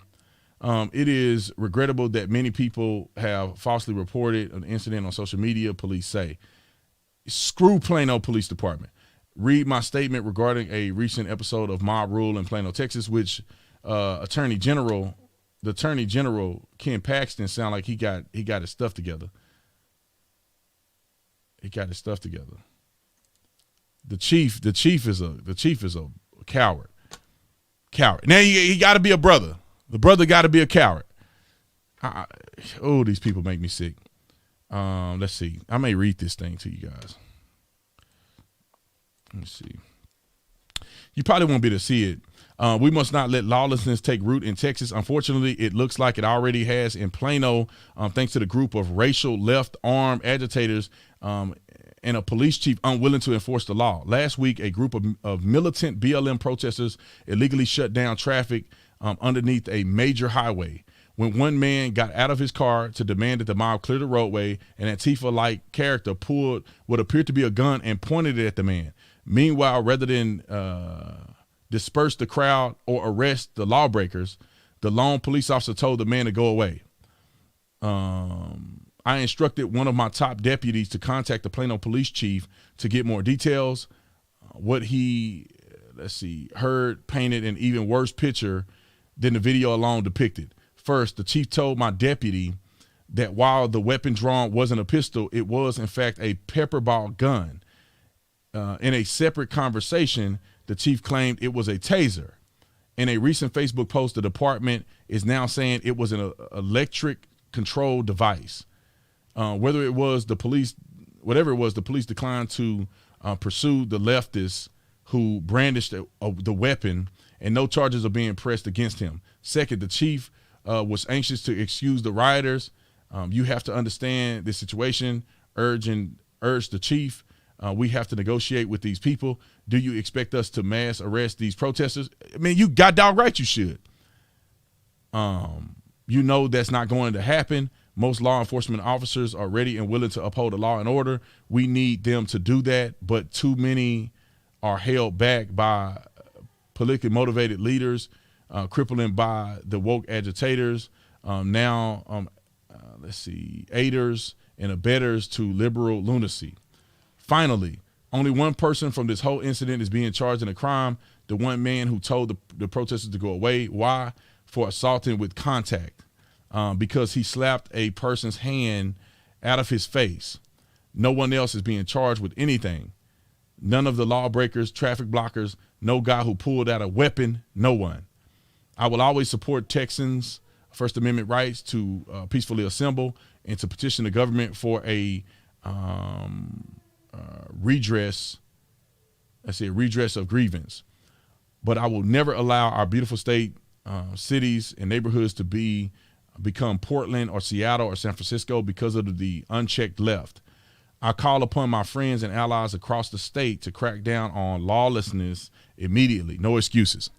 It is regrettable that many people have falsely reported an incident on social media, police say. Screw Plano Police Department. Read my statement regarding a recent episode of Mob Rule in Plano, Texas, which the Attorney General Ken Paxton sound like he got his stuff together. He got his stuff together. The chief is a coward. Coward. Now he got to be a brother. The brother got to be a coward. These people make me sick. Let's see. I may read this thing to you guys. Let me see. You probably won't be able to see it. We must not let lawlessness take root in Texas. Unfortunately, it looks like it already has in Plano, thanks to the group of racial left-arm agitators and a police chief unwilling to enforce the law. Last week, a group of militant BLM protesters illegally shut down traffic underneath a major highway. When one man got out of his car to demand that the mob clear the roadway, an Antifa-like character pulled what appeared to be a gun and pointed it at the man. Meanwhile, rather than disperse the crowd or arrest the lawbreakers, the lone police officer told the man to go away. I instructed one of my top deputies to contact the Plano police chief to get more details. What he, heard painted an even worse picture than the video alone depicted. First, the chief told my deputy that while the weapon drawn wasn't a pistol, it was in fact a pepper ball gun. In a separate conversation, the chief claimed it was a taser. In a recent Facebook post, the department is now saying it was an electric control device. Whatever it was, the police declined to pursue the leftists who brandished the weapon, and no charges are being pressed against him. Second, the chief was anxious to excuse the rioters. You have to understand this situation, urged the chief. We have to negotiate with these people. Do you expect us to mass arrest these protesters? I mean, you got dog right, you should. You know that's not going to happen. Most law enforcement officers are ready and willing to uphold the law and order. We need them to do that, but too many are held back by politically motivated leaders, crippling by the woke agitators, aiders and abettors to liberal lunacy. Finally, only one person from this whole incident is being charged in a crime, the one man who told the protesters to go away. Why? For assaulting with contact, because he slapped a person's hand out of his face. No one else is being charged with anything. None of the lawbreakers, traffic blockers, no guy who pulled out a weapon, no one. I will always support Texans' First Amendment rights to peacefully assemble and to petition the government for a redress of grievance. But I will never allow our beautiful state, cities and neighborhoods to become Portland or Seattle or San Francisco because of the unchecked left. I call upon my friends and allies across the state to crack down on lawlessness immediately. No excuses.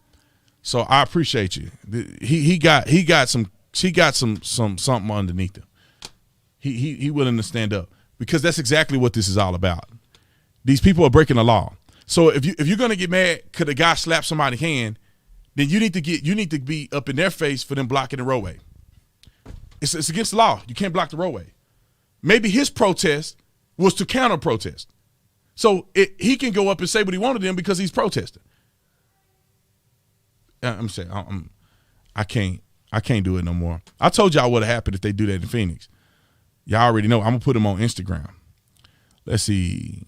So I appreciate you. He got some something underneath him. He willing to stand up, because that's exactly what this is all about. These people are breaking the law. So if you're gonna get mad, could a guy slap somebody's hand? then you need to be up in their face for them blocking the roadway. It's against the law. You can't block the roadway. Maybe his protest was to counter protest. So he can go up and say what he wanted to them because he's protesting. I'm saying I can't do it no more. I told y'all what would happen if they do that in Phoenix. Y'all already know. I'm gonna put them on Instagram. Let's see.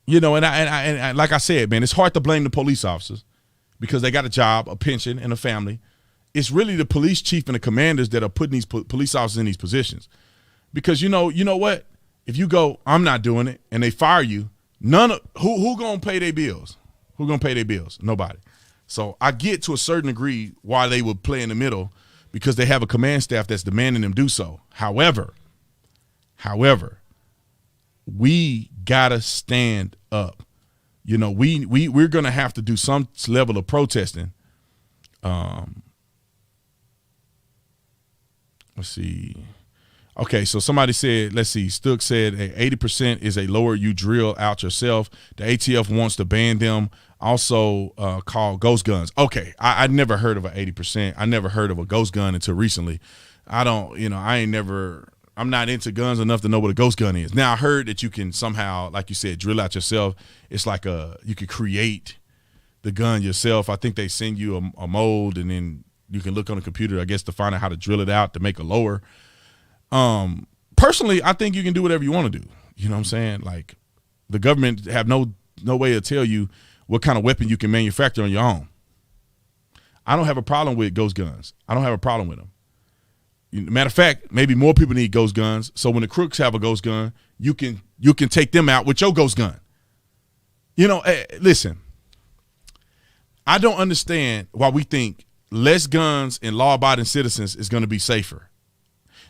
You know, and I like I said, man, it's hard to blame the police officers because they got a job, a pension, and a family. It's really the police chief and the commanders that are putting these police officers in these positions. Because you know what? If you go, I'm not doing it, and they fire you, who gonna pay their bills? Who gonna pay their bills? Nobody. So I get to a certain degree why they would play in the middle, because they have a command staff that's demanding them do so. However, we gotta stand up. You know, we're gonna have to do some level of protesting. Let's see. Okay, so somebody said, let's see, Stuck said 80% is a lower you drill out yourself. The ATF wants to ban them, also called ghost guns. Okay, I never heard of an 80%. I never heard of a ghost gun until recently. I'm not into guns enough to know what a ghost gun is. Now, I heard that you can somehow, like you said, drill out yourself. It's like you could create the gun yourself. I think they send you a mold, and then you can look on the computer, I guess, to find out how to drill it out to make a lower. Personally, I think you can do whatever you want to do. You know what I'm saying? Like, the government have no way to tell you what kind of weapon you can manufacture on your own. I don't have a problem with ghost guns. I don't have a problem with them. Matter of fact, maybe more people need ghost guns. So when the crooks have a ghost gun, you can take them out with your ghost gun. You know, listen, I don't understand why we think less guns and law-abiding citizens is going to be safer.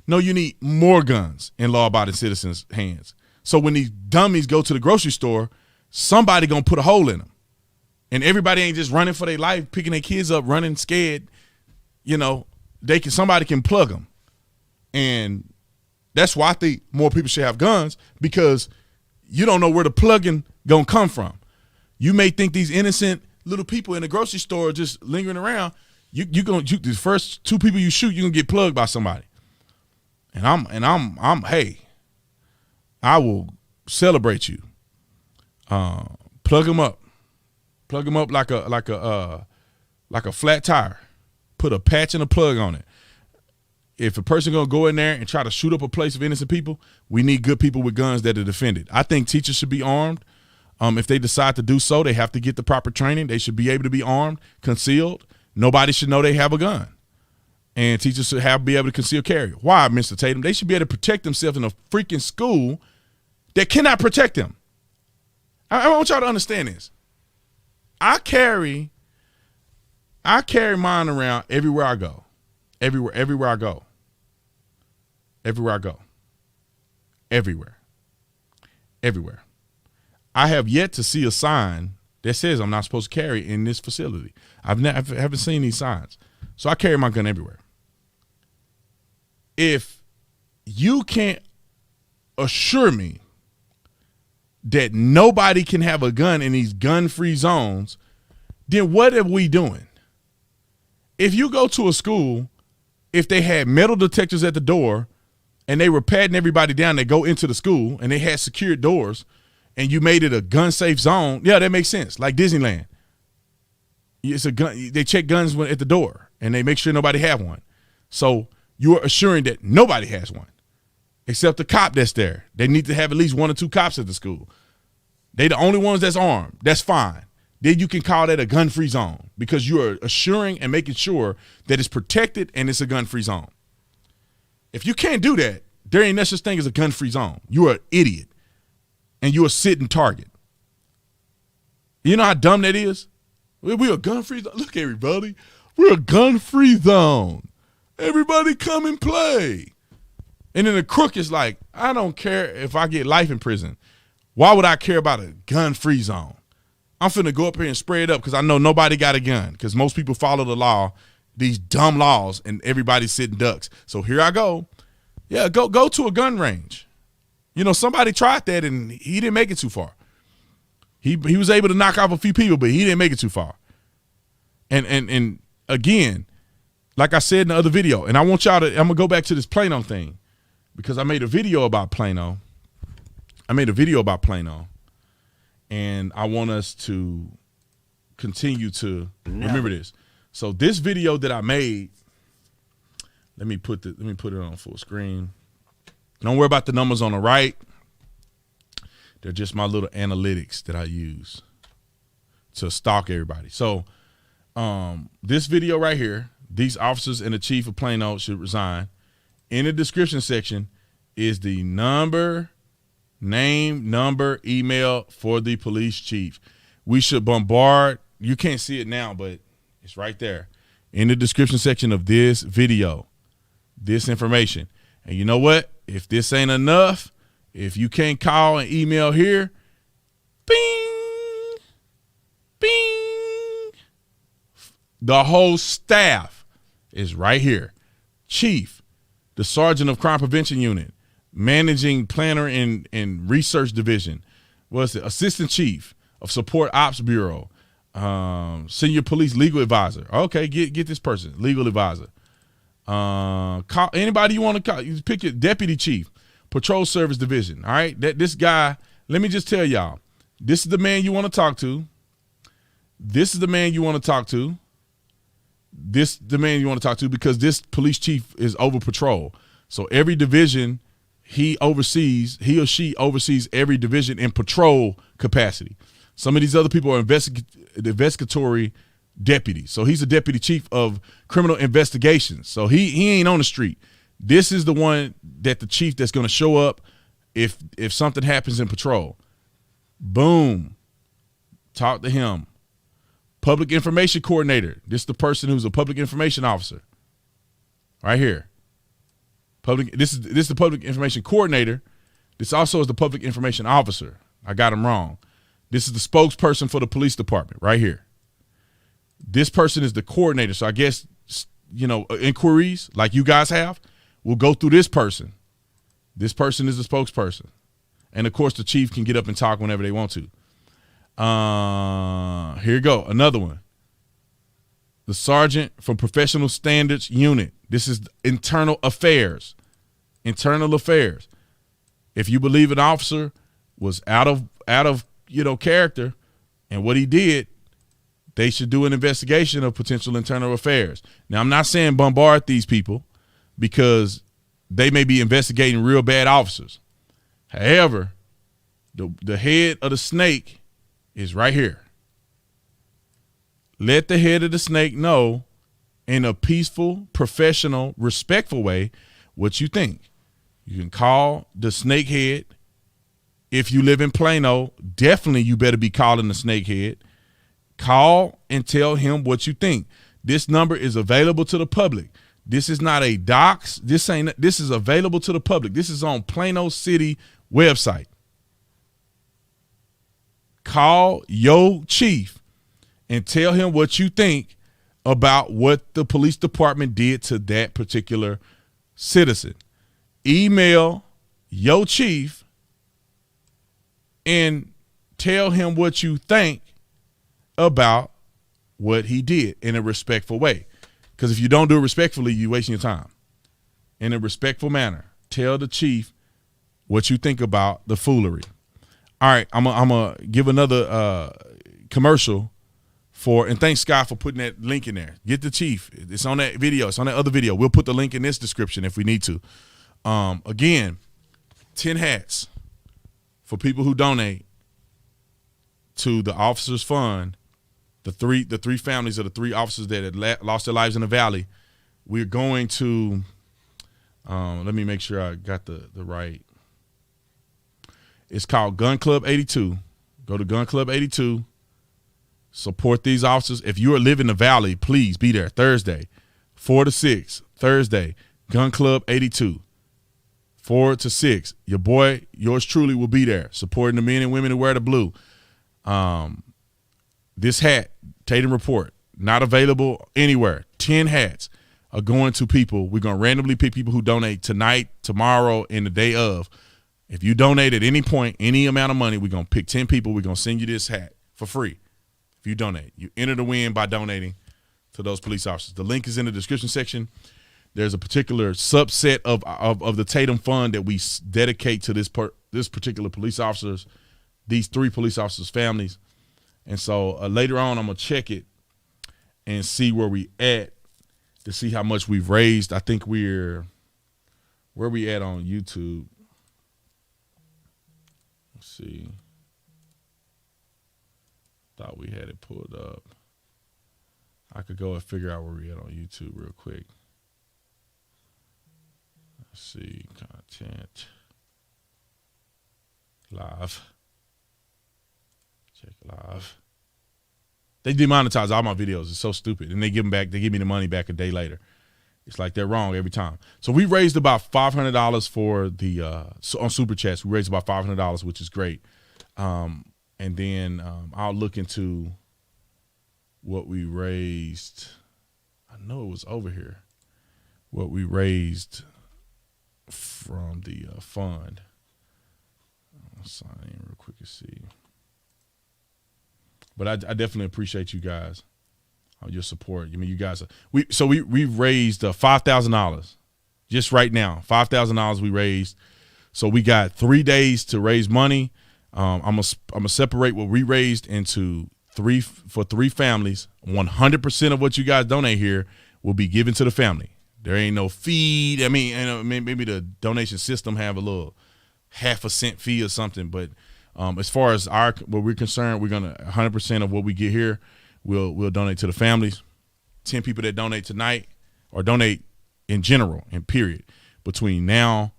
No, you need more guns in law-abiding citizens' hands. So when these dummies go to the grocery store, somebody going to put a hole in them. And everybody ain't just running for their life, picking their kids up, running scared. You know, somebody can plug them. And that's why I think more people should have guns, because you don't know where the plugging going to come from. You may think these innocent little people in the grocery store are just lingering around. The first two people you shoot, you're going to get plugged by somebody. And hey, I will celebrate you. Plug them up like a flat tire. Put a patch and a plug on it. If a person gonna go in there and try to shoot up a place of innocent people, we need good people with guns that are defended. I think teachers should be armed. If they decide to do so, they have to get the proper training. They should be able to be armed, concealed. Nobody should know they have a gun. And teachers should be able to conceal carry. Why, Mr. Tatum? They should be able to protect themselves in a freaking school that cannot protect them. I want y'all to understand this. I carry mine around everywhere I go. Everywhere I go. Everywhere. I have yet to see a sign that says I'm not supposed to carry in this facility. I haven't seen these signs. So I carry my gun everywhere. If you can't assure me that nobody can have a gun in these gun-free zones, then what are we doing? If you go to a school, if they had metal detectors at the door and they were patting everybody down, they go into the school and they had secured doors and you made it a gun-safe zone, yeah, that makes sense. Like Disneyland. It's a gun. They check guns at the door and they make sure nobody have one. So you are assuring that nobody has one except the cop that's there. They need to have at least one or two cops at the school. They the only ones that's armed. That's fine. Then you can call that a gun-free zone because you are assuring and making sure that it's protected and it's a gun-free zone. If you can't do that, there ain't no such thing as a gun-free zone. You are an idiot and you're a sitting target. You know how dumb that is? We're a gun-free zone. Look, everybody. We're a gun-free zone. Everybody come and play. And then the crook is like, I don't care if I get life in prison. Why would I care about a gun-free zone? I'm finna go up here and spray it up because I know nobody got a gun because most people follow the law, these dumb laws, and everybody's sitting ducks. So here I go. Yeah, go to a gun range. You know, somebody tried that and he didn't make it too far. He was able to knock off a few people, but he didn't make it too far. And again, like I said in the other video, and I want y'all to, I'm gonna go back to this Plano thing because I made a video about Plano. And I want us to continue to remember this. So this video that I made, let me put it on full screen. Don't worry about the numbers on the right. They're just my little analytics that I use to stalk everybody. So this video right here, these officers and the chief of Plano should resign. In the description section is the name, number, email for the police chief. We should bombard. You can't see it now, but it's right there in the description section of this video, this information. And you know what? If this ain't enough, if you can't call and email here, bing, bing, the whole staff is right here. Chief, the sergeant of crime prevention unit, managing planner and research division, what's it? Assistant chief of support ops bureau, senior police legal advisor. Okay, get this person, legal advisor. Call anybody you want to call. You pick your deputy chief, patrol service division. All right, this guy. Let me just tell y'all, this is the man you want to talk to. This is the man you want to talk to. This the man you want to talk to because this police chief is over patrol. So every division he or she oversees every division in patrol capacity. Some of these other people are investigatory deputies. So he's a deputy chief of criminal investigations. So he ain't on the street. This is the one that the chief that's going to show up if something happens in patrol. Boom. Talk to him. Public information coordinator. This is the person who's a public information officer. Right here. This is the public information coordinator. This also is the public information officer. I got him wrong. This is the spokesperson for the police department right here. This person is the coordinator. So I guess, inquiries like you guys have will go through this person. This person is the spokesperson. And of course the chief can get up and talk whenever they want to. Here you go. Another one. The sergeant from professional standards unit. This is internal affairs. Internal affairs. If you believe an officer was out of character and what he did, they should do an investigation of potential internal affairs. Now, I'm not saying bombard these people because they may be investigating real bad officers. However, the head of the snake is right here. Let the head of the snake know in a peaceful, professional, respectful way what you think. You can call the snake head. If you live in Plano, definitely you better be calling the snake head. Call and tell him what you think. This number is available to the public. This is not a dox. This is available to the public. This is on Plano City website. Call your chief and tell him what you think about what the police department did to that particular citizen. Email your chief and tell him what you think about what he did in a respectful way. Because if you don't do it respectfully, you're wasting your time. In a respectful manner, tell the chief what you think about the foolery. All right, I'm gonna give another commercial and thanks Scott for putting that link in there. Get the chief. It's on that video. It's on that other video. We'll put the link in this description if we need to. Again, 10 hats for people who donate to the officers fund. The three families of the three officers that had lost their lives in the valley. We're going to let me make sure I got the right. It's called Gun Club 82. Go to Gun Club 82. Support these officers. If you are living in the valley, please be there Thursday, 4 to 6. Thursday, Gun Club 82. 4 to 6. Your boy, yours truly, will be there supporting the men and women who wear the blue. This hat, Tatum Report, not available anywhere. 10 hats are going to people. We're going to randomly pick people who donate tonight, tomorrow, and the day of. If you donate at any point, any amount of money, we're going to pick 10 people. We're going to send you this hat for free if you donate. You enter to win by donating. to those police officers. The link is in the description section. There's a particular subset of the Tatum Fund that we dedicate to this particular police officers, these 3 police officers' families. And so later on, I'm going to check it and see where we at to see how much we've raised. I think where we at on YouTube. Let's see. Thought we had it pulled up. I could go and figure out where we at on YouTube real quick. Let's see, content, live, check live. They demonetize all my videos. It's so stupid, and they give them back. They give me the money back a day later. It's like they're wrong every time. So we raised about $500 for the on Super Chats. We raised about $500, which is great. And then I'll look into what we raised. I know it was over here. What we raised from the fund. I'll sign in real quick and see. But I definitely appreciate you guys, your support. I mean, you guys. We've raised $5,000 just right now. $5,000 we raised. So we got 3 days to raise money. I'm gonna separate what we raised into 3 families. 100% of what you guys donate here will be given to the family. There ain't no fee. I mean, maybe the donation system have a little half a cent fee or something. But as far as what we're concerned, we're gonna 100% of what we get here, we'll donate to the families. 10 people that donate tonight or donate in general and period between now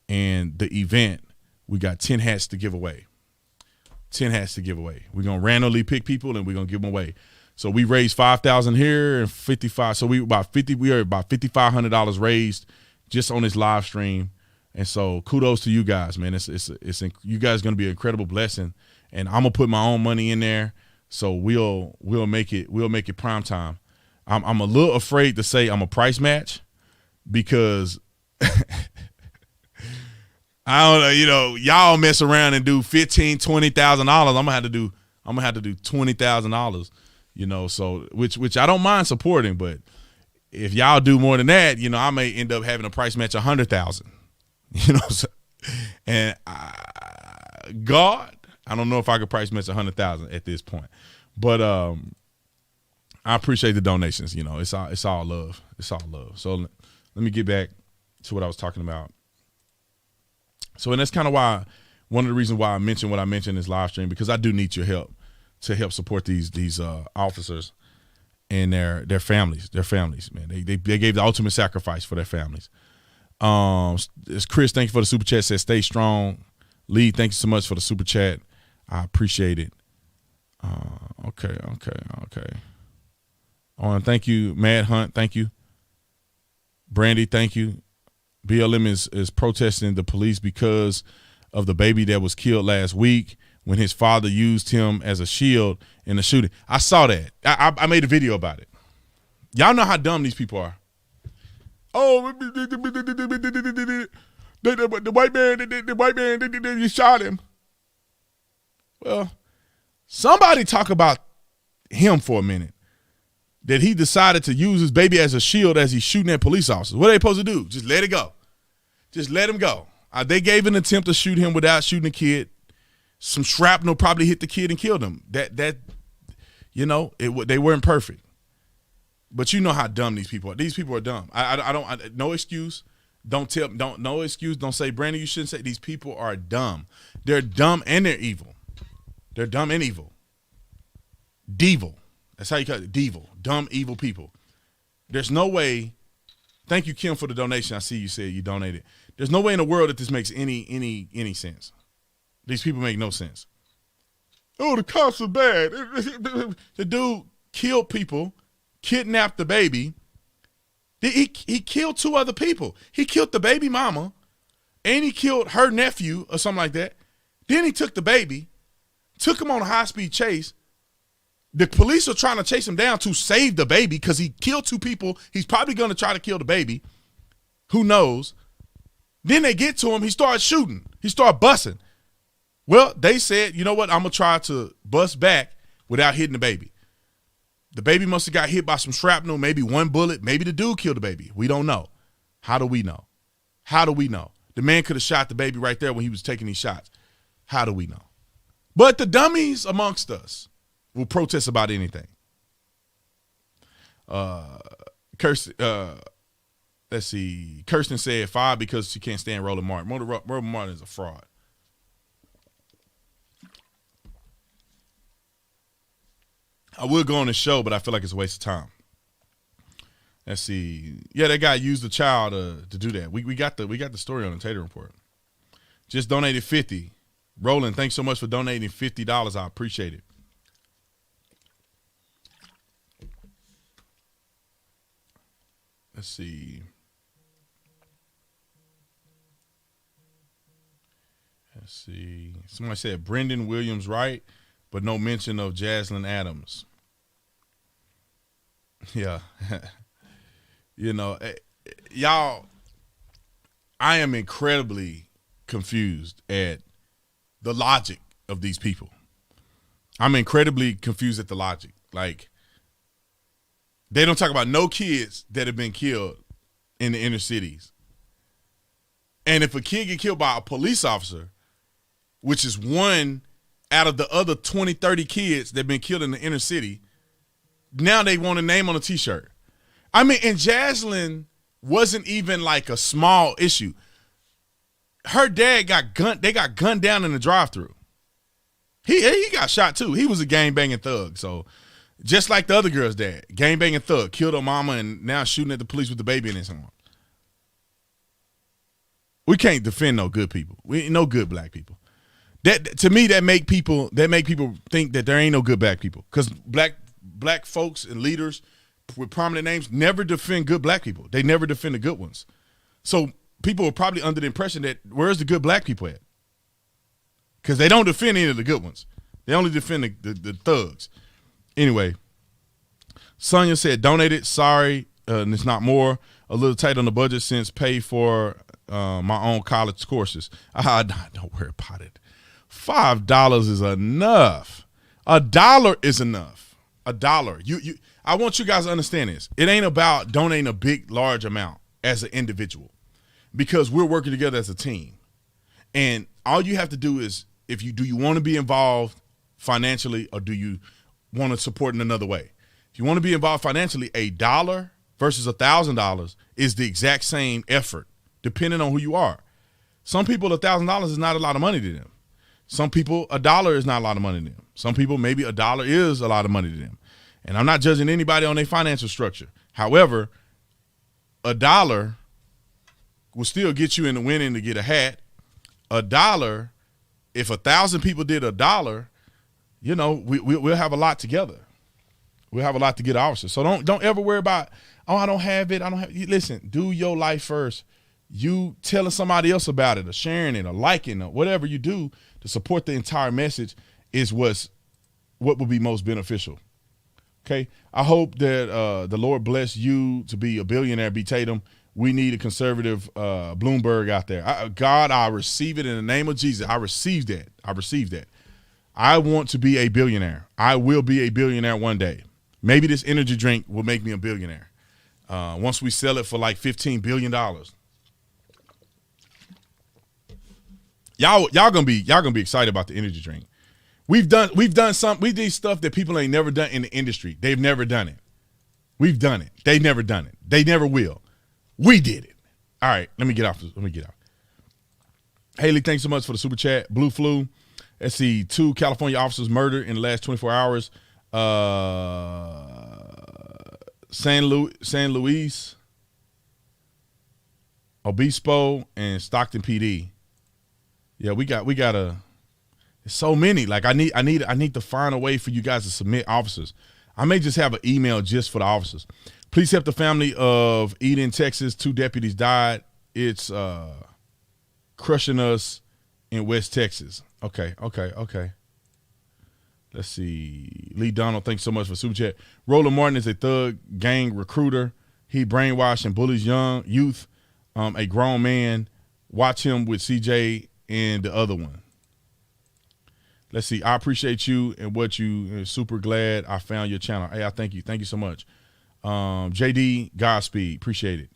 and the event, we got 10 hats to give away. 10 hats to give away. We're gonna randomly pick people and we're gonna give them away. So we raised $5,000 here and 55. So we are about $5,500 raised just on this live stream. And so kudos to you guys, man. It's you guys gonna be an incredible blessing. And I'm gonna put my own money in there. So we'll make it prime time. I'm a little afraid to say I'm a price match because I don't know, y'all mess around and do $15,000, $20,000. I'm gonna have to do $20,000. So which I don't mind supporting, but if y'all do more than that, I may end up having a price match $100,000. And God, I don't know if I could price match $100,000 at this point, but I appreciate the donations. It's all love. It's all love. So let me get back to what I was talking about. So, and that's kind of why, one of the reasons why I mentioned what I mentioned in this live stream, because I do need your help to help support these officers and their families. Their families, man. They gave the ultimate sacrifice for their families. It's Chris, thank you for the super chat. Says stay strong. Lee, thank you so much for the super chat. I appreciate it. Okay. And thank you, Mad Hunt. Thank you, Brandy. Thank you. BLM is protesting the police because of the baby that was killed last week when his father used him as a shield in the shooting. I saw that. I made a video about it. Y'all know how dumb these people are. Oh, the white man, you shot him. Well, somebody talk about him for a minute. That he decided to use his baby as a shield as he's shooting at police officers. What are they supposed to do? Just let it go. Just let him go. They gave an attempt to shoot him without shooting the kid. Some shrapnel probably hit the kid and killed him. They weren't perfect. But you know how dumb these people are. These people are dumb. No excuse. No excuse. Don't say, Brandon, you shouldn't say. These people are dumb. They're dumb and they're evil. They're dumb and evil. Devil. That's how you call it. Devil. Dumb, evil people. There's no way. Thank you, Kim, for the donation. I see you said you donated. There's no way in the world that this makes any sense. These people make no sense. Oh, the cops are bad. The dude killed people, kidnapped the baby. He killed 2 other people. He killed the baby mama, and he killed her nephew or something like that. Then he took the baby, took him on a high-speed chase. The police are trying to chase him down to save the baby because he killed 2 people. He's probably going to try to kill the baby. Who knows? Then they get to him. He started shooting. He started busting. Well, they said, you know what? I'm going to try to bust back without hitting the baby. The baby must have got hit by some shrapnel, maybe one bullet, maybe the dude killed the baby. We don't know. How do we know? How do we know? The man could have shot the baby right there when he was taking these shots. How do we know? But the dummies amongst us will protest about anything. Kirsten, let's see. Kirsten said 5 because she can't stand Roland Martin. Roland Martin is a fraud. I would go on the show, but I feel like it's a waste of time. Let's see. Yeah, that guy used the child to do that. We got the story on the Tater Report. Just donated $50. Roland, thanks so much for donating $50. I appreciate it. Let's see. Somebody said Brendan Williams right, but no mention of Jaslyn Adams. Yeah. You know, y'all, I am incredibly confused at the logic of these people. I'm incredibly confused at the logic. Like, they don't talk about no kids that have been killed in the inner cities. And if a kid get killed by a police officer, which is one out of the other 20, 30 kids that have been killed in the inner city, now they want a name on a T-shirt. I mean, and Jaslyn wasn't even like a small issue. Her dad got gunned down in the drive-thru. He got shot too. He was a gang-banging thug. So just like the other girl's dad, gang-banging thug, killed her mama and now shooting at the police with the baby in his arm. We can't defend no good people. No good black people. That, to me, that make people think that there ain't no good black people. Because black folks and leaders with prominent names never defend good black people. They never defend the good ones. So people are probably under the impression that where's the good black people at? Because they don't defend any of the good ones. They only defend the thugs. Anyway, Sonia said, donated, sorry, and it's not more. A little tight on the budget since pay for my own college courses. Don't worry about it. $5 is enough. $1 is enough. $1. I want you guys to understand this. It ain't about donating a big, large amount as an individual, because we're working together as a team. And all you have to do is, do you want to be involved financially, or do you want to support in another way? If you want to be involved financially, $1 versus $1,000 is the exact same effort, depending on who you are. Some people, $1,000 is not a lot of money to them. Some people, $1 is not a lot of money to them. Some people, maybe $1 is a lot of money to them. And I'm not judging anybody on their financial structure. However, $1 will still get you in the winning to get a hat. $1, if 1,000 people did $1, you know, we'll have a lot together. We'll have a lot to get officers. So don't ever worry about, I don't have it. Listen, do your life first. You telling somebody else about it, or sharing it, or liking, or whatever you do to support the entire message is what will be most beneficial. Okay, I hope that the Lord bless you to be a billionaire, B. Tatum. We need a conservative Bloomberg out there. God, I receive it in the name of Jesus. I received that. I want to be a billionaire. I will be a billionaire one day. Maybe this energy drink will make me a billionaire. Once we sell it for like $15 billion. Y'all gonna be excited about the energy drink. We did stuff that people ain't never done in the industry. They've never done it. We've done it. They've never done it. They never will. We did it. All right, let me get out. Haley, thanks so much for the super chat. Blue Flu. Let's see, 2 California officers murdered in the last 24 hours. San Luis, Obispo, and Stockton PD. Yeah, we got so many. Like I need to find a way for you guys to submit officers. I may just have an email just for the officers. Please help the family of Eden, Texas. 2 deputies died. It's crushing us in West Texas. Okay. Let's see. Lee Donald, thanks so much for super chat. Roland Martin is a thug gang recruiter. He brainwashed and bullies young youth. A grown man. Watch him with CJ and the other one. Let's see. I appreciate you and what you. Super glad I found your channel. Hey, I thank you. Thank you so much. JD, Godspeed. Appreciate it.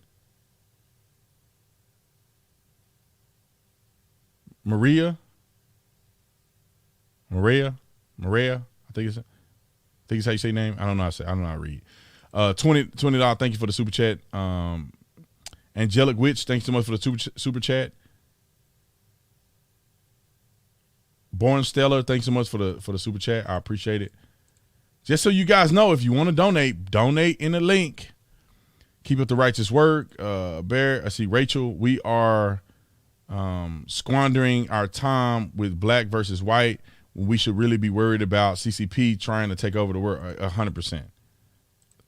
Maria. I think it's how you say your name. I don't know how to read. $20. Thank you for the super chat. Angelic Witch, thanks so much for the super chat. Born Stellar, thanks so much for the super chat. I appreciate it. Just so you guys know, if you want to donate in the link. Keep up the righteous work. Bear, I see Rachel. We are squandering our time with black versus white when we should really be worried about CCP trying to take over the world. 100%.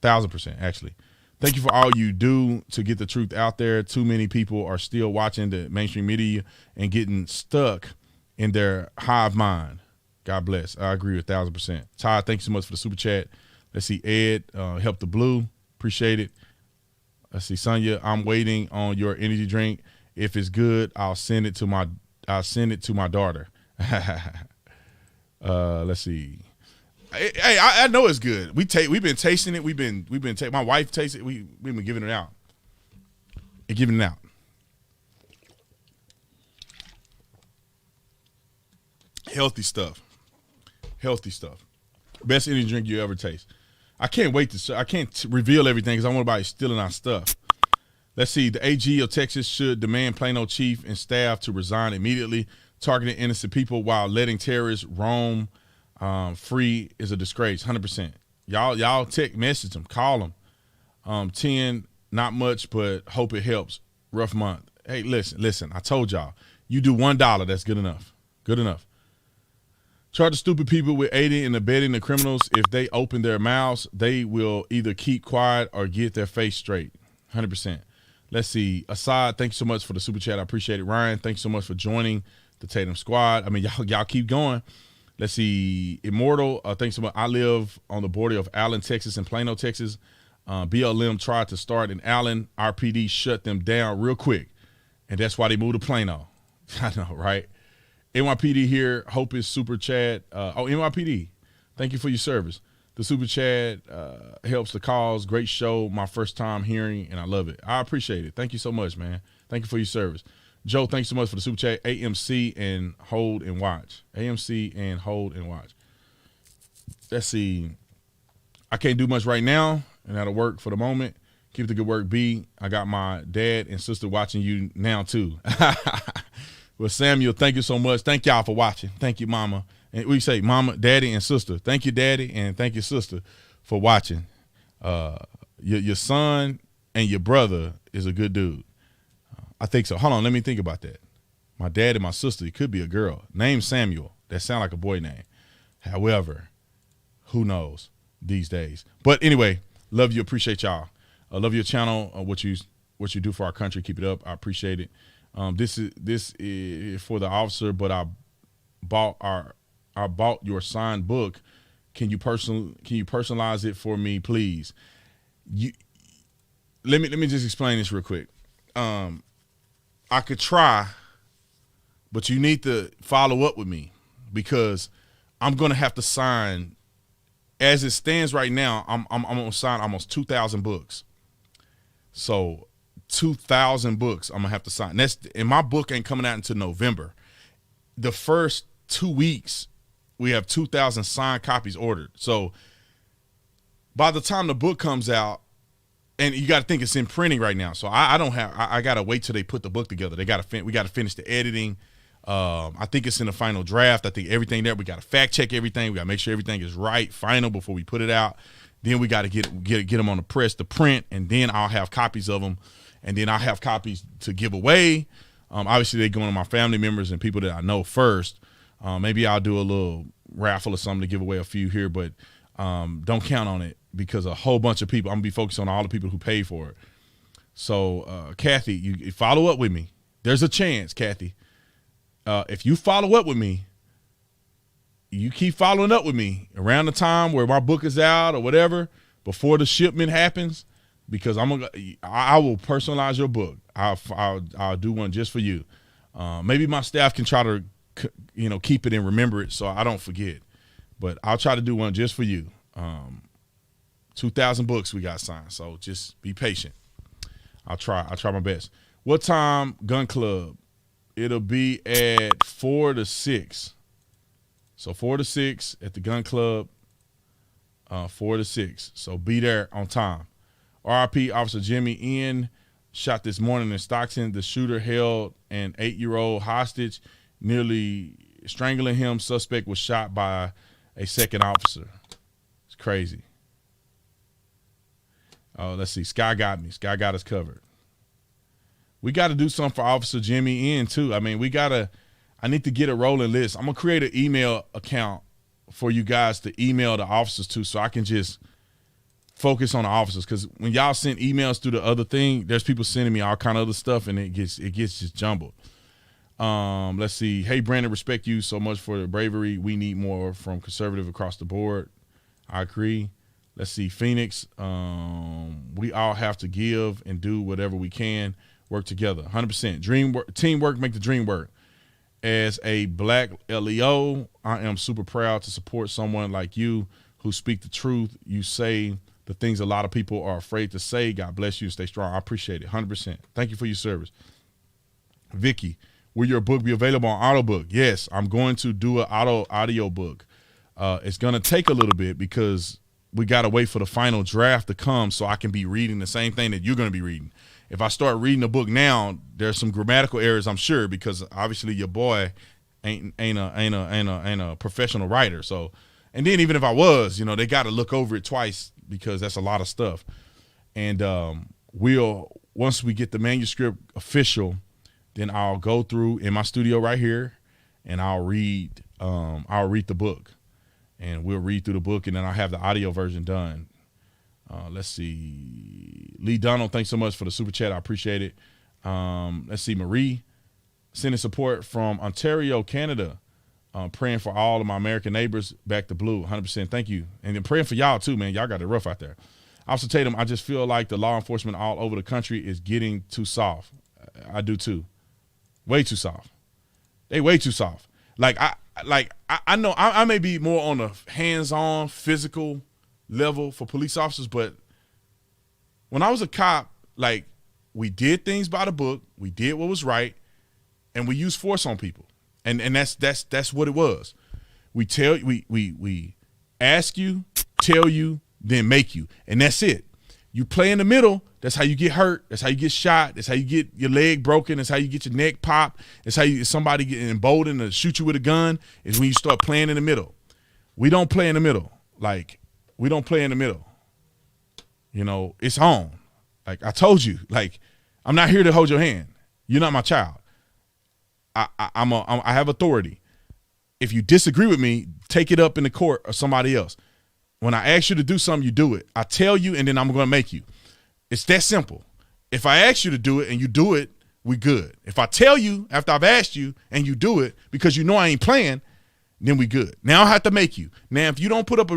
1,000%, actually. Thank you for all you do to get the truth out there. Too many people are still watching the mainstream media and getting stuck in their hive mind. God bless. I agree with 1,000%. Todd, thanks so much for the super chat. Let's see. Ed, help the blue. Appreciate it. Let's see. Sonia, I'm waiting on your energy drink. If it's good, I'll send it to my daughter. Let's see. Hey, I know it's good. We've been tasting it. We've been my wife tastes it. We've been giving it out. Healthy stuff. Best energy drink you ever taste. I can't wait I can't reveal everything because I want nobody stealing our stuff. Let's see. The AG of Texas should demand Plano chief and staff to resign immediately. Targeting innocent people while letting terrorists roam free is a disgrace. 100%. Y'all message them, call them. 10, not much, but hope it helps. Rough month. Hey, listen. I told y'all, you do $1, that's good enough. Good enough. Charge the stupid people with aiding and abetting the criminals. If they open their mouths, they will either keep quiet or get their face straight. 100%. Let's see. Assad, thanks so much for the super chat. I appreciate it. Ryan, thanks so much for joining the Tatum squad. I mean, y'all keep going. Let's see. Immortal, thanks so much. I live on the border of Allen, Texas and Plano, Texas. BLM tried to start in Allen. Our PD shut them down real quick, and that's why they moved to Plano. I know, right? NYPD here. Hope is super chat. NYPD, thank you for your service. The super chat helps the cause. Great show. My first time hearing, and I love it. I appreciate it. Thank you so much, man. Thank you for your service. Joe, thanks so much for the super chat. AMC and hold and watch. AMC and hold and watch. Let's see. I can't do much right now, and that'll work for the moment. Keep the good work, B. I got my dad and sister watching you now, too. Well, Samuel, thank you so much. Thank y'all for watching. Thank you, Mama. And we say Mama, Daddy, and Sister. Thank you, Daddy, and thank you, Sister, for watching. Your son and your brother is a good dude. I think so. Hold on, let me think about that. My dad and my sister, it could be a girl. Name Samuel. That sound like a boy name. However, who knows these days. But anyway, love you. Appreciate y'all. I love your channel. What you do for our country. Keep it up. I appreciate it. This is for the officer, but I bought your signed book. Can you personalize it for me, please? Let me just explain this real quick. I could try, but you need to follow up with me because I'm gonna have to sign. As it stands right now, I'm gonna sign almost 2,000 books. So 2,000 books I'm gonna have to sign. And my book ain't coming out until November. The first 2 weeks, we have 2,000 signed copies ordered. So by the time the book comes out, and you got to think it's in printing right now. So I got to wait till they put the book together. We got to finish the editing. I think it's in the final draft. I think everything there, we got to fact check everything. We got to make sure everything is right, final before we put it out. Then we got to get them on the press to print, and then I'll have copies of them, and then I'll have copies to give away. Obviously, they go to my family members and people that I know first. Maybe I'll do a little raffle or something to give away a few here, but don't count on it because a whole bunch of people, I'm going to be focused on all the people who pay for it. So, Kathy, you follow up with me. There's a chance, Kathy. If you follow up with me, you keep following up with me around the time where my book is out or whatever, before the shipment happens, because I will personalize your book. I'll do one just for you. Maybe my staff can try to keep it and remember it so I don't forget. But I'll try to do one just for you. 2,000 books we got signed, so just be patient. I'll try my best. What time gun club? It'll be at 4 to 6. So 4 to 6 at the gun club. 4 to 6. So be there on time. RIP Officer Jimmy N. shot this morning in Stockton. The shooter held an 8-year-old hostage, nearly strangling him. Suspect was shot by a second officer. It's crazy. Let's see. Sky got me. Sky got us covered. We got to do something for Officer Jimmy N too. I mean, I need to get a rolling list. I'm going to create an email account for you guys to email the officers to so I can just focus on the officers. Because when y'all send emails through the other thing, there's people sending me all kind of other stuff, and it gets just jumbled. Let's see. Hey, Brandon, respect you so much for the bravery. We need more from conservative across the board. I agree. Let's see. Phoenix, we all have to give and do whatever we can. Work together. 100%. Teamwork make the dream work. As a black LEO, I am super proud to support someone like you who speak the truth. You say the things a lot of people are afraid to say. God bless you. Stay strong. I appreciate it. 100%. Thank you for your service. Vicky, will your book be available on Audiobook? Yes, I'm going to do an audio book. It's going to take a little bit because we got to wait for the final draft to come so I can be reading the same thing that you're going to be reading. If I start reading the book now, there's some grammatical errors, I'm sure, because obviously your boy ain't a professional writer. So, and then even if I was, they got to look over it twice because that's a lot of stuff. And once we get the manuscript official, then I'll go through in my studio right here, and I'll read the book, and we'll read through the book, and then I'll have the audio version done. Let's see. Lee Donald, thanks so much for the super chat. I appreciate it. Let's see. Marie, sending support from Ontario, Canada. Praying for all of my American neighbors back to blue. 100%. Thank you. And then praying for y'all too, man. Y'all got it rough out there. Officer Tatum, I just feel like the law enforcement all over the country is getting too soft. I do too. Way too soft. They way too soft. I know I may be more on a hands-on physical level for police officers, but when I was a cop, we did things by the book, we did what was right, and we used force on people, and that's what it was. We ask you, tell you, then make you, and that's it. You play in the middle, that's how you get hurt, that's how you get shot, that's how you get your leg broken, that's how you get your neck popped, that's how somebody get emboldened to shoot you with a gun, is when you start playing in the middle. We don't play in the middle. We don't play in the middle. It's on. I told you, I'm not here to hold your hand. You're not my child. I have authority. If you disagree with me, take it up in the court or somebody else. When I ask you to do something, you do it. I tell you, and then I'm going to make you. It's that simple. If I ask you to do it and you do it, we good. If I tell you after I've asked you and you do it because I ain't playing, then we good. Now I have to make you. Now, if you don't put up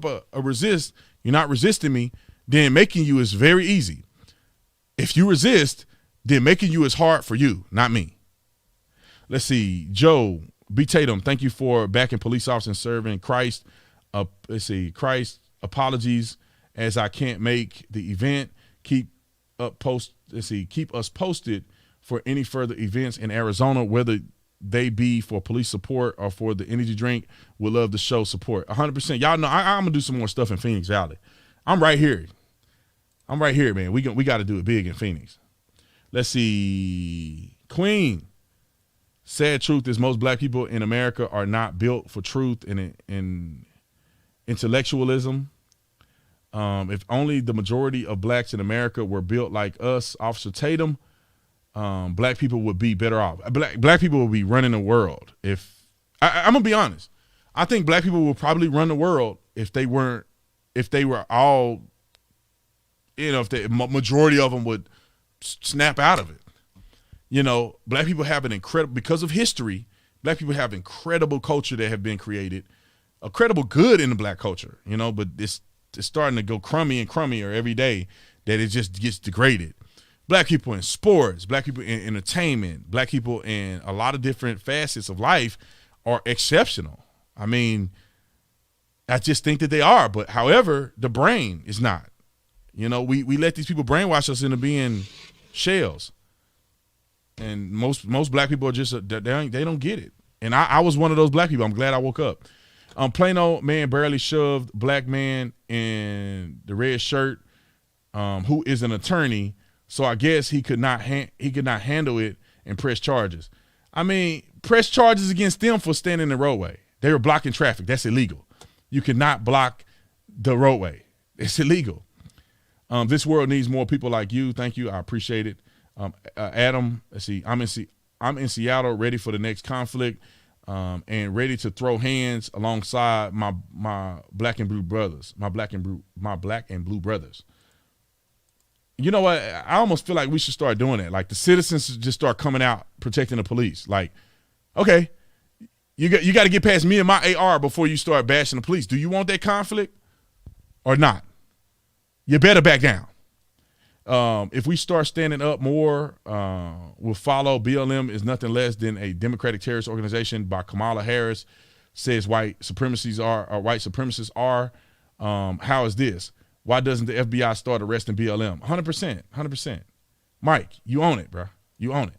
a resist, you're not resisting me, then making you is very easy. If you resist, then making you is hard for you, not me. Let's see. Joe B. Tatum, thank you for backing police officers and serving Christ. Christ, apologies as I can't make the event. Keep us posted for any further events in Arizona, whether they be for police support or for the energy drink. We'll love to show support. 100%. Y'all know I'm gonna do some more stuff in Phoenix Valley. I'm right here, man. We got to do it big in Phoenix. Let's see. Queen. Sad truth is most black people in America are not built for truth and intellectualism. If only the majority of blacks in America were built like us, Officer Tatum, black people would be better off. Black people would be running the world. I'm gonna be honest, I think black people would probably run the world if they were all, if the majority of them would snap out of it. Black people have an incredible, because of history, black people have incredible culture that have been created, a credible good in the black culture, but it's starting to go crummy and crummier every day, that it just gets degraded. Black people in sports, black people in entertainment, black people in a lot of different facets of life are exceptional. I mean, I just think that they are. But however, the brain is not. You know, we let these people brainwash us into being shells. And most black people are just, they don't get it. And I was one of those black people. I'm glad I woke up. Plano man barely shoved black man in the red shirt, who is an attorney. So I guess he could not handle it and press charges. I mean, press charges against them for standing in the roadway. They were blocking traffic. That's illegal. You cannot block the roadway. It's illegal. This world needs more people like you. Thank you. I appreciate it. Adam, let's see. I'm in Seattle, ready for the next conflict, and ready to throw hands alongside my black and blue brothers. My black and blue brothers. You know what? I almost feel like we should start doing that. Like the citizens should just start coming out protecting the police. Like, okay, you got to get past me and my AR before you start bashing the police. Do you want that conflict or not? You better back down. If we start standing up more, we'll follow. BLM is nothing less than a Democratic terrorist organization by Kamala Harris. Says white supremacists are. How is this? Why doesn't the FBI start arresting BLM? 100%. Mike, you own it, bro. You own it.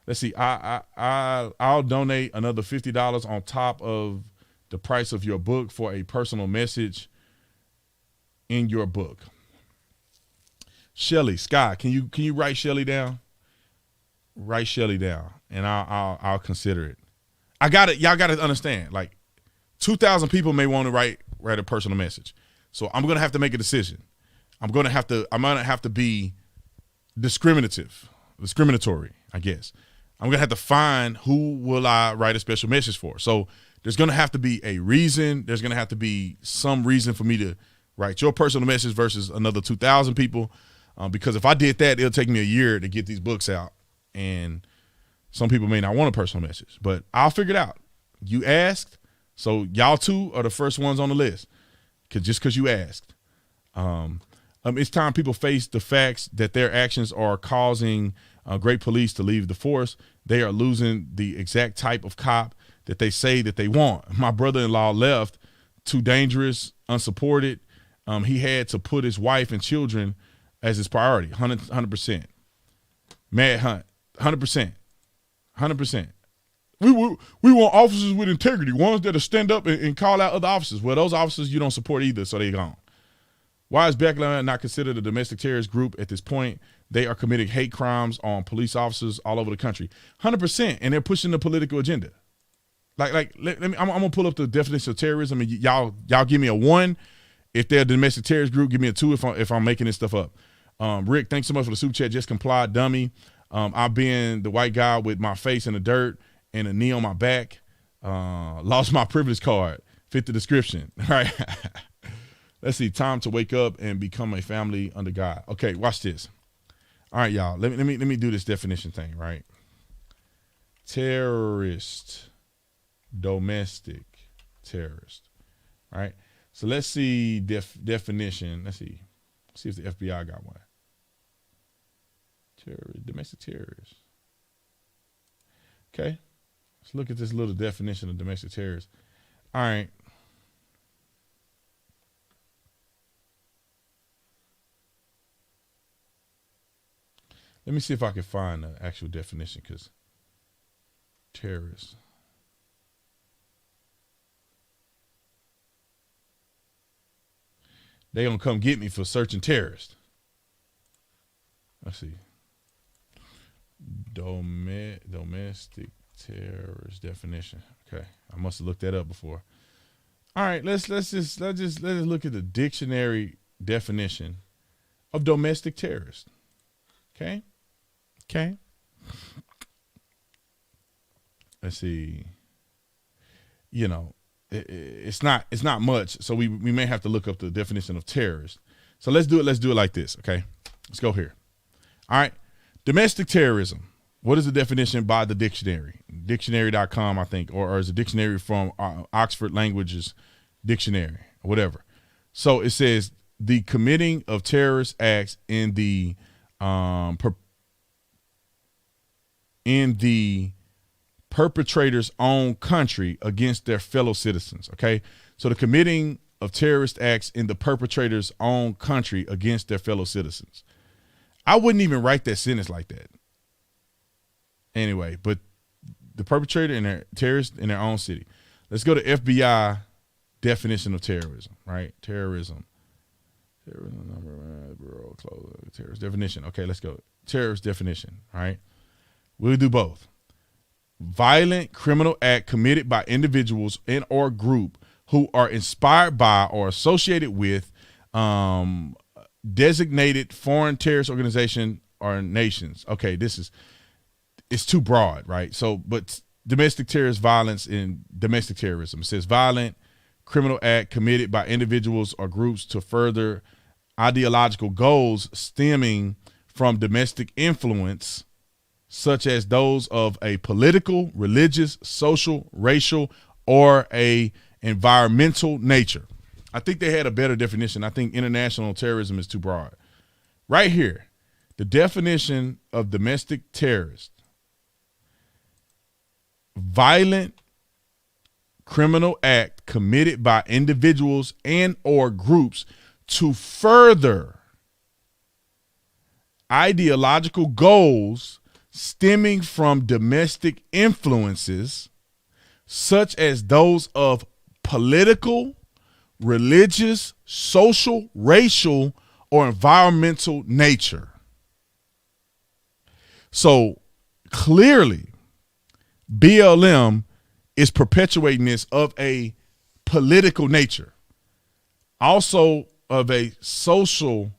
Let's see. I'll donate another $50 on top of the price of your book for a personal message in your book. Shelly, Sky, can you write Shelly down? Write Shelly down, and I'll consider it. I got it. Y'all got to understand. Like, 2,000 people may want to write a personal message, so I'm gonna have to make a decision. I'm gonna have to be discriminatory, I guess. I'm gonna have to find who will I write a special message for. So there's gonna have to be a reason. There's gonna have to be some reason for me to write your personal message versus another 2,000 people. Because if I did that, it'll take me a year to get these books out, and some people may not want a personal message, but I'll figure it out. You asked, so y'all two are the first ones on the list, because you asked. It's time people face the facts that their actions are causing great police to leave the force. They are losing the exact type of cop that they say that they want. My brother-in-law left, too dangerous, unsupported. He had to put his wife and children as his priority, 100%. Mad Hunt, 100%. We want officers with integrity, ones that'll stand up and call out other officers. Well, those officers you don't support either, so they're gone. Why is Black Lives not considered a domestic terrorist group at this point? They are committing hate crimes on police officers all over the country, 100%, and they're pushing the political agenda. Let me. I'm gonna pull up the definition of terrorism, and y'all give me a 1 if they're a domestic terrorist group. Give me a 2 if I'm making this stuff up. Rick, thanks so much for the super chat. Just comply, dummy. I've been the white guy with my face in the dirt and a knee on my back. Lost my privilege card. Fit the description. All right. Let's see. Time to wake up and become a family under God. Okay, watch this. All right, y'all. Let me do this definition thing. Right. Terrorist, domestic terrorist. All right. So let's see definition. Let's see. See if the FBI got one. Domestic terrorist. Okay. Let's look at this little definition of domestic terrorist. All right. Let me see if I can find the actual definition, because terrorist. They gonna come get me for searching terrorists. Let's see. Domestic terrorist definition. Okay, I must have looked that up before. All right, let's just look at the dictionary definition of domestic terrorist. Okay. Let's see. You know, it's not much, so we may have to look up the definition of terrorist. So let's do it like this. Okay, let's go here. All right. Domestic terrorism. What is the definition by the dictionary? Dictionary.com, I think, or is a dictionary from Oxford Languages Dictionary, or whatever. So it says the committing of terrorist acts in the in the perpetrator's own country against their fellow citizens. Okay, so the committing of terrorist acts in the perpetrator's own country against their fellow citizens. I wouldn't even write that sentence like that. Anyway, but the perpetrator and their terrorist in their own city. Let's go to FBI definition of terrorism, right? Terrorism number, bureau, terrorist definition. Okay, let's go. Terrorist definition, all right? We'll do both. Violent criminal act committed by individuals and or group who are inspired by or associated with designated foreign terrorist organization or nations. Okay, it's too broad, right? So, but domestic terrorist violence in domestic terrorism. It says violent criminal act committed by individuals or groups to further ideological goals stemming from domestic influence, such as those of a political, religious, social, racial, or a environmental nature. I think they had a better definition. I think international terrorism is too broad. Right here, the definition of domestic terrorist: violent criminal act committed by individuals and or groups to further ideological goals stemming from domestic influences, such as those of political, religious, social, racial, or environmental nature. So clearly, BLM is perpetuating this of a political nature, also of a social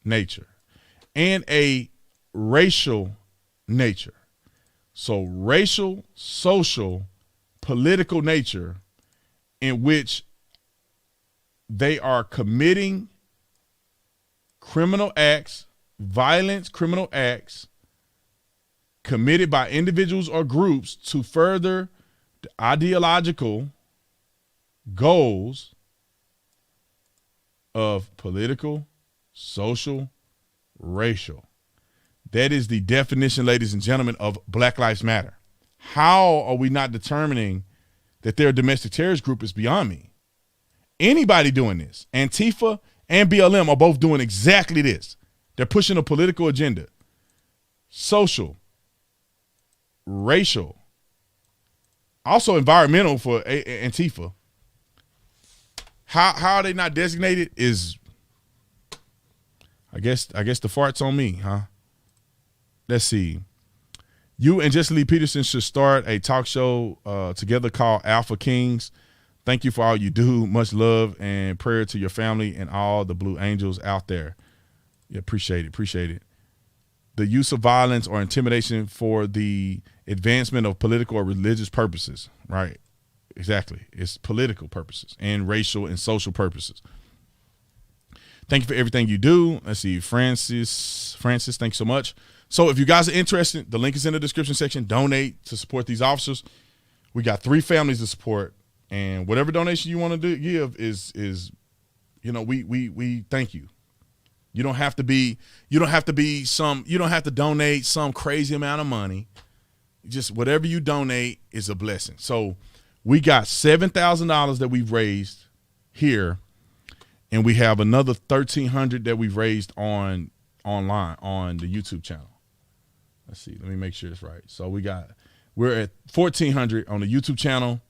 nature, and a racial nature. So racial, social, political nature, in which they are committing criminal acts, violent criminal acts committed by individuals or groups to further the ideological goals of political, social, racial. That is the definition, ladies and gentlemen, of Black Lives Matter. How are we not determining that they're a domestic terrorist group is beyond me. Anybody doing this, Antifa and BLM are both doing exactly this. They're pushing a political agenda, social, racial, also environmental for Antifa. How are they not designated is, I guess the fart's on me, huh? Let's see. You and Jesse Lee Peterson should start a talk show together called Alpha Kings. Thank you for all you do. Much love and prayer to your family and all the Blue Angels out there. Yeah, appreciate it. The use of violence or intimidation for the advancement of political or religious purposes. Right. Exactly. It's political purposes and racial and social purposes. Thank you for everything you do. Let's see. Francis, thanks so much. So if you guys are interested, the link is in the description section. Donate to support these officers. We got 3 families to support, and whatever donation you want to give is we thank you. You don't have to donate some crazy amount of money. Just whatever you donate is a blessing. So we got $7,000 that we've raised here, and we have another $1,300 that we've raised online on the YouTube channel. Let's see. Let me make sure it's right. So we're at $1,400 on the YouTube channel.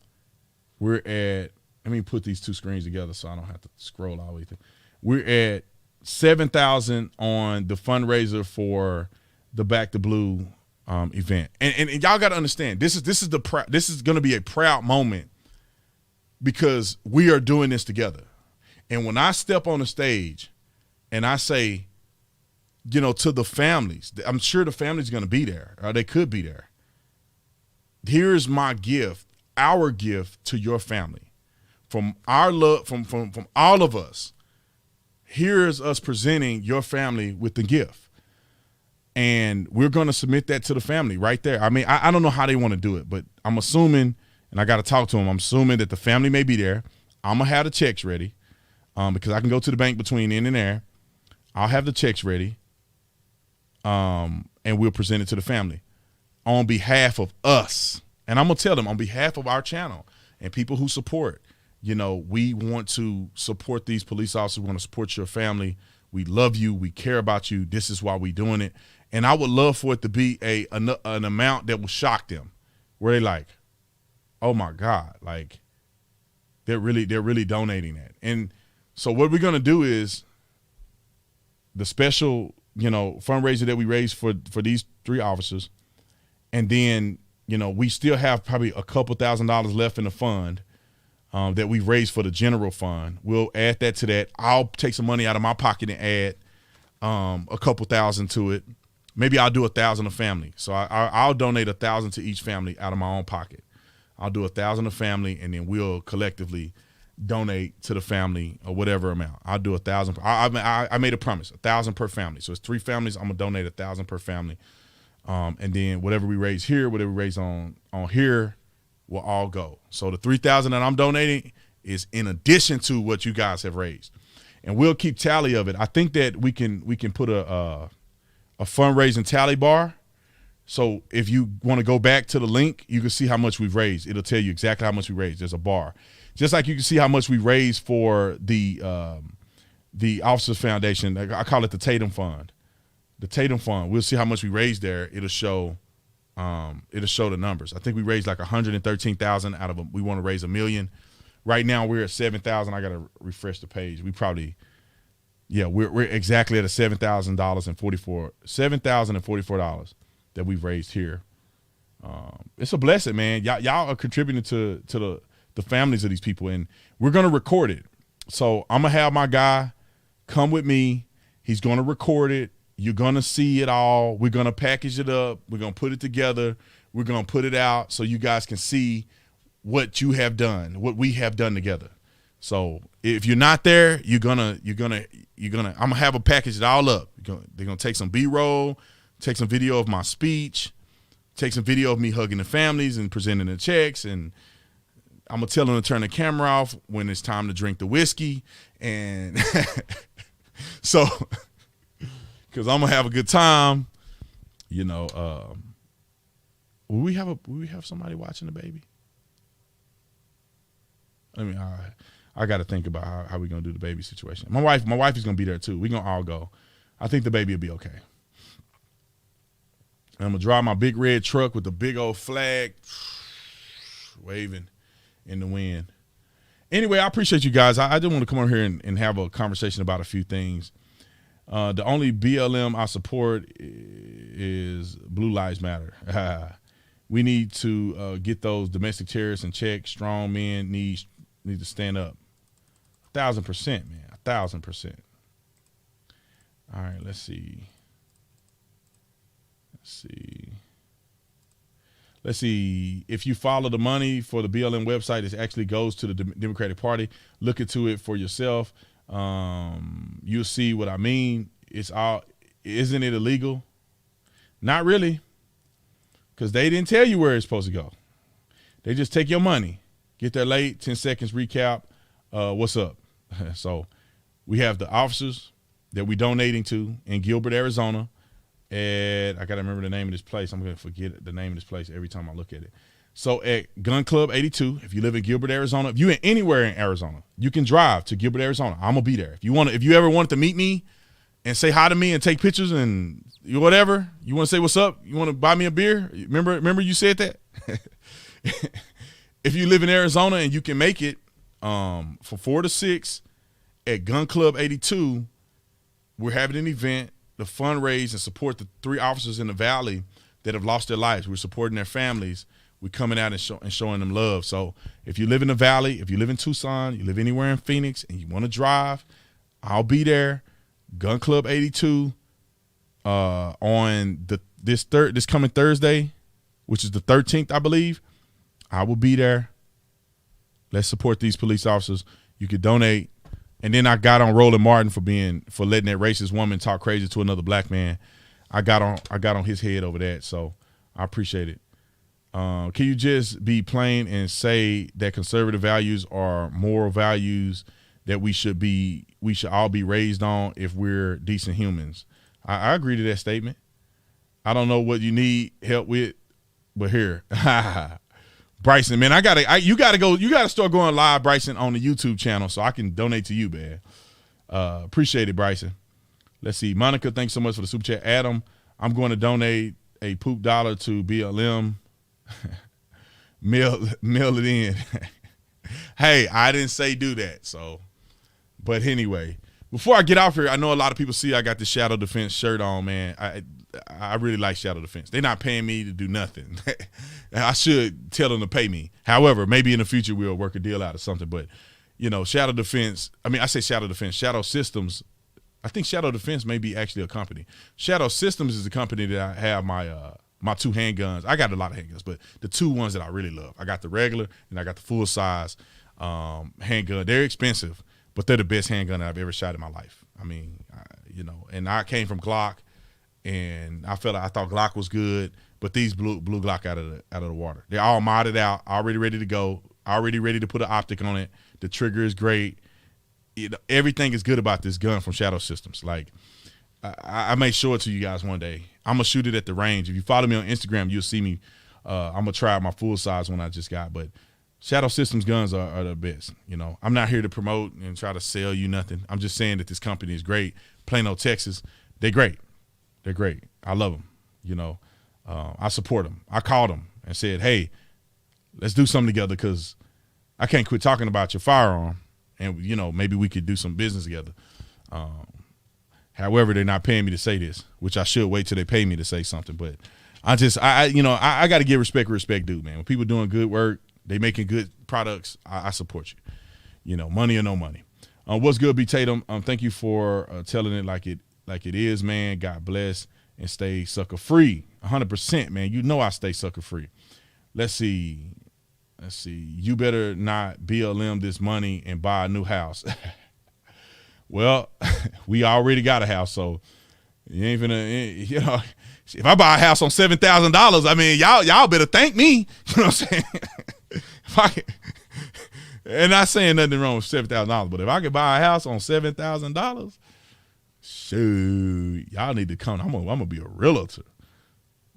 Let me put these 2 screens together so I don't have to scroll all the way through. We're at $7,000 on the fundraiser for the Back to Blue event. And y'all got to understand, this is going to be a proud moment because we are doing this together. And when I step on the stage and I say, to the families, I'm sure the family's going to be there, or they could be there. Here's my gift, our gift to your family, from our love, from all of us. Here's us presenting your family with the gift, and we're going to submit that to the family right there. I mean, I don't know how they want to do it, but I'm assuming, and I got to talk to them. I'm assuming that the family may be there. I'm gonna have the checks ready, because I can go to the bank between in and there. I'll have the checks ready. and we'll present it to the family on behalf of us. And I'm gonna tell them on behalf of our channel and people who support. We want to support these police officers. We want to support your family. We love you. We care about you. This is why we're doing it. And I would love for it to be an amount that will shock them, where they like, oh my God, like they're really donating that. And so what we're gonna do is the special, fundraiser that we raised for these 3 officers, and then we still have probably a couple $1,000s left in the fund. That we've raised for the general fund. We'll add that to that. I'll take some money out of my pocket and add a couple $1,000 to it. Maybe I'll do $1,000 a family. So I'll donate $1,000 to each family out of my own pocket. I'll do $1,000 a family, and then we'll collectively donate to the family or whatever amount. I'll do $1,000. I made a promise, $1,000 per family. So it's 3 families. I'm gonna donate $1,000 per family, and then whatever we raise here, whatever we raise on here, will all go. So the $3,000 that I'm donating is in addition to what you guys have raised, and we'll keep tally of it. I think that we can put a fundraising tally bar. So if you want to go back to the link, you can see how much we've raised. It'll tell you exactly how much we raised. There's a bar, just like you can see how much we raised for the Officers Foundation. I call it the Tatum Fund. The Tatum Fund. We'll see how much we raised there. It'll show the numbers. I think we raised like 113,000 out of them. We want to raise $1 million. Right now we're at 7,000. I got to refresh the page. We're exactly at a $7,044 that we've raised here. It's a blessing, man. Y'all are contributing to the families of these people, and we're gonna record it. So I'm gonna have my guy come with me. He's gonna record it. You're gonna see it all. We're gonna package it up. We're gonna put it together. We're gonna put it out so you guys can see what you have done, what we have done together. So if you're not there, I'm gonna have a package it all up. They're gonna take some B-roll, take some video of my speech, take some video of me hugging the families and presenting the checks, and I'm gonna tell them to turn the camera off when it's time to drink the whiskey, and so because I'm gonna have a good time, Will we have somebody watching the baby? I mean, I got to think about how we're gonna do the baby situation. My wife is gonna be there too. We're gonna all go. I think the baby will be okay. And I'm gonna drive my big red truck with the big old flag waving in the wind. Anyway, I appreciate you guys. I just want to come over here and have a conversation about a few things. The only BLM I support is Blue Lives Matter. We need to get those domestic terrorists in check. Strong men need to stand up. 1,000%, man. 1,000%. All right, let's see. Let's see. If you follow the money for the BLM website, it actually goes to the Democratic Party. Look into it for yourself. You'll see what I mean. Isn't it illegal? Not really, because they didn't tell you where it's supposed to go. They just take your money, get there late, 10 seconds recap. What's up? So we have the officers that we're donating to in Gilbert, Arizona. And I got to remember the name of this place. I'm going to forget the name of this place every time I look at it. So at Gun Club 82, if you live in Gilbert, Arizona, if you're anywhere in Arizona, you can drive to Gilbert, Arizona. I'm going to be there. If you ever wanted to meet me and say hi to me and take pictures and whatever, you want to say what's up, you want to buy me a beer, remember you said that? If you live in Arizona and you can make it from 4 to 6 at Gun Club 82, we're having an event to fundraise and support the 3 officers in the Valley that have lost their lives. We're supporting their families. We're coming out and showing them love. So if you live in the Valley, if you live in Tucson, you live anywhere in Phoenix, and you want to drive, I'll be there. Gun Club 82 on this coming Thursday, which is the 13th, I believe. I will be there. Let's support these police officers. You could donate. And then I got on Roland Martin for letting that racist woman talk crazy to another black man. I got on his head over that, so I appreciate it. Can you just be plain and say that conservative values are moral values that we should all be raised on if we're decent humans? I agree to that statement. I don't know what you need help with, but here. Bryson, man, you gotta start going live, Bryson, on the YouTube channel so I can donate to you, man. Appreciate it, Bryson. Let's see. Monica, thanks so much for the super chat. Adam, I'm going to donate a poop dollar to BLM. Mail it in. Hey, I didn't say do that. So, but anyway, before I get off here, I know a lot of people see I got the Shadow Defense shirt on, man. I really like Shadow Defense. They're not paying me to do nothing. I should tell them to pay me. However, maybe in the future we'll work a deal out or something. But, Shadow Defense, I say Shadow Defense, Shadow Systems. I think Shadow Defense may be actually a company. Shadow Systems is a company that I have my two handguns. I got a lot of handguns, but the two ones that I really love. I got the regular and I got the full size handgun. They're expensive, but they're the best handgun I've ever shot in my life. I mean, and I came from Glock, and I thought Glock was good, but these blew Glock out of the water. They're all modded out, already ready to go, already ready to put an optic on it. The trigger is great. Everything is good about this gun from Shadow Systems. Like, I may show it to you guys one day. I'm gonna shoot it at the range. If you follow me on Instagram, you'll see me. I'm gonna try out my full size one I just got, but Shadow Systems guns are the best. I'm not here to promote and try to sell you nothing. I'm just saying that this company is great. Plano, Texas, they're great. They're great. I love them. I support them. I called them and said, hey, let's do something together because I can't quit talking about your firearm, and maybe we could do some business together. However, they're not paying me to say this, which I should wait till they pay me to say something. But I got to give respect where respect due, man. When people doing good work, they making good products, I support you. Money or no money. What's good, B. Tatum? Thank you for telling it like it is, man. God bless and stay sucker free. 100%, man. I stay sucker free. Let's see. You better not BLM this money and buy a new house. Well, we already got a house, so you ain't finna, if I buy a house on $7,000, I mean, y'all better thank me. You know what I'm saying? And not saying nothing wrong with $7,000, but if I could buy a house on $7,000, shoot, y'all need to come. I'm gonna be a realtor.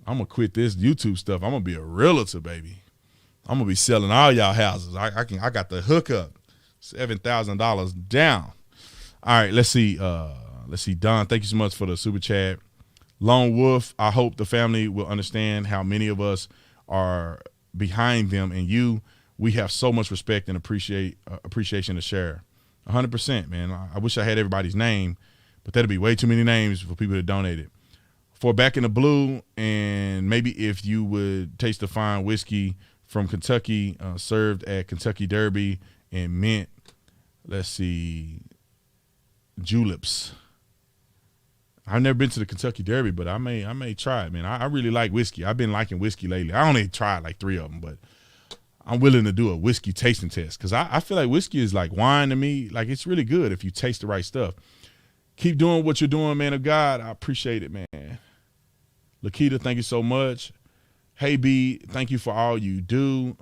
I'm gonna quit this YouTube stuff. I'm gonna be a realtor, baby. I'm gonna be selling all y'all houses. I got the hookup. $7,000 down. All right, let's see. Don, thank you so much for the super chat. Lone Wolf, I hope the family will understand how many of us are behind them and you. We have so much respect and appreciation to share. 100%, man. I wish I had everybody's name, but that'd be way too many names for people to donate it. For Back in the Blue, and maybe if you would taste the fine whiskey from Kentucky, served at Kentucky Derby and mint. Let's see. Juleps. I've never been to the Kentucky Derby, but I may try it, man. I really like whiskey. I've been liking whiskey lately. I only tried like 3 of them, but I'm willing to do a whiskey tasting test because I feel like whiskey is like wine to me. Like, it's really good if you taste the right stuff. Keep doing what you're doing, man of God. I appreciate it, man. Lakita, thank you so much. Hey, B, thank you for all you do.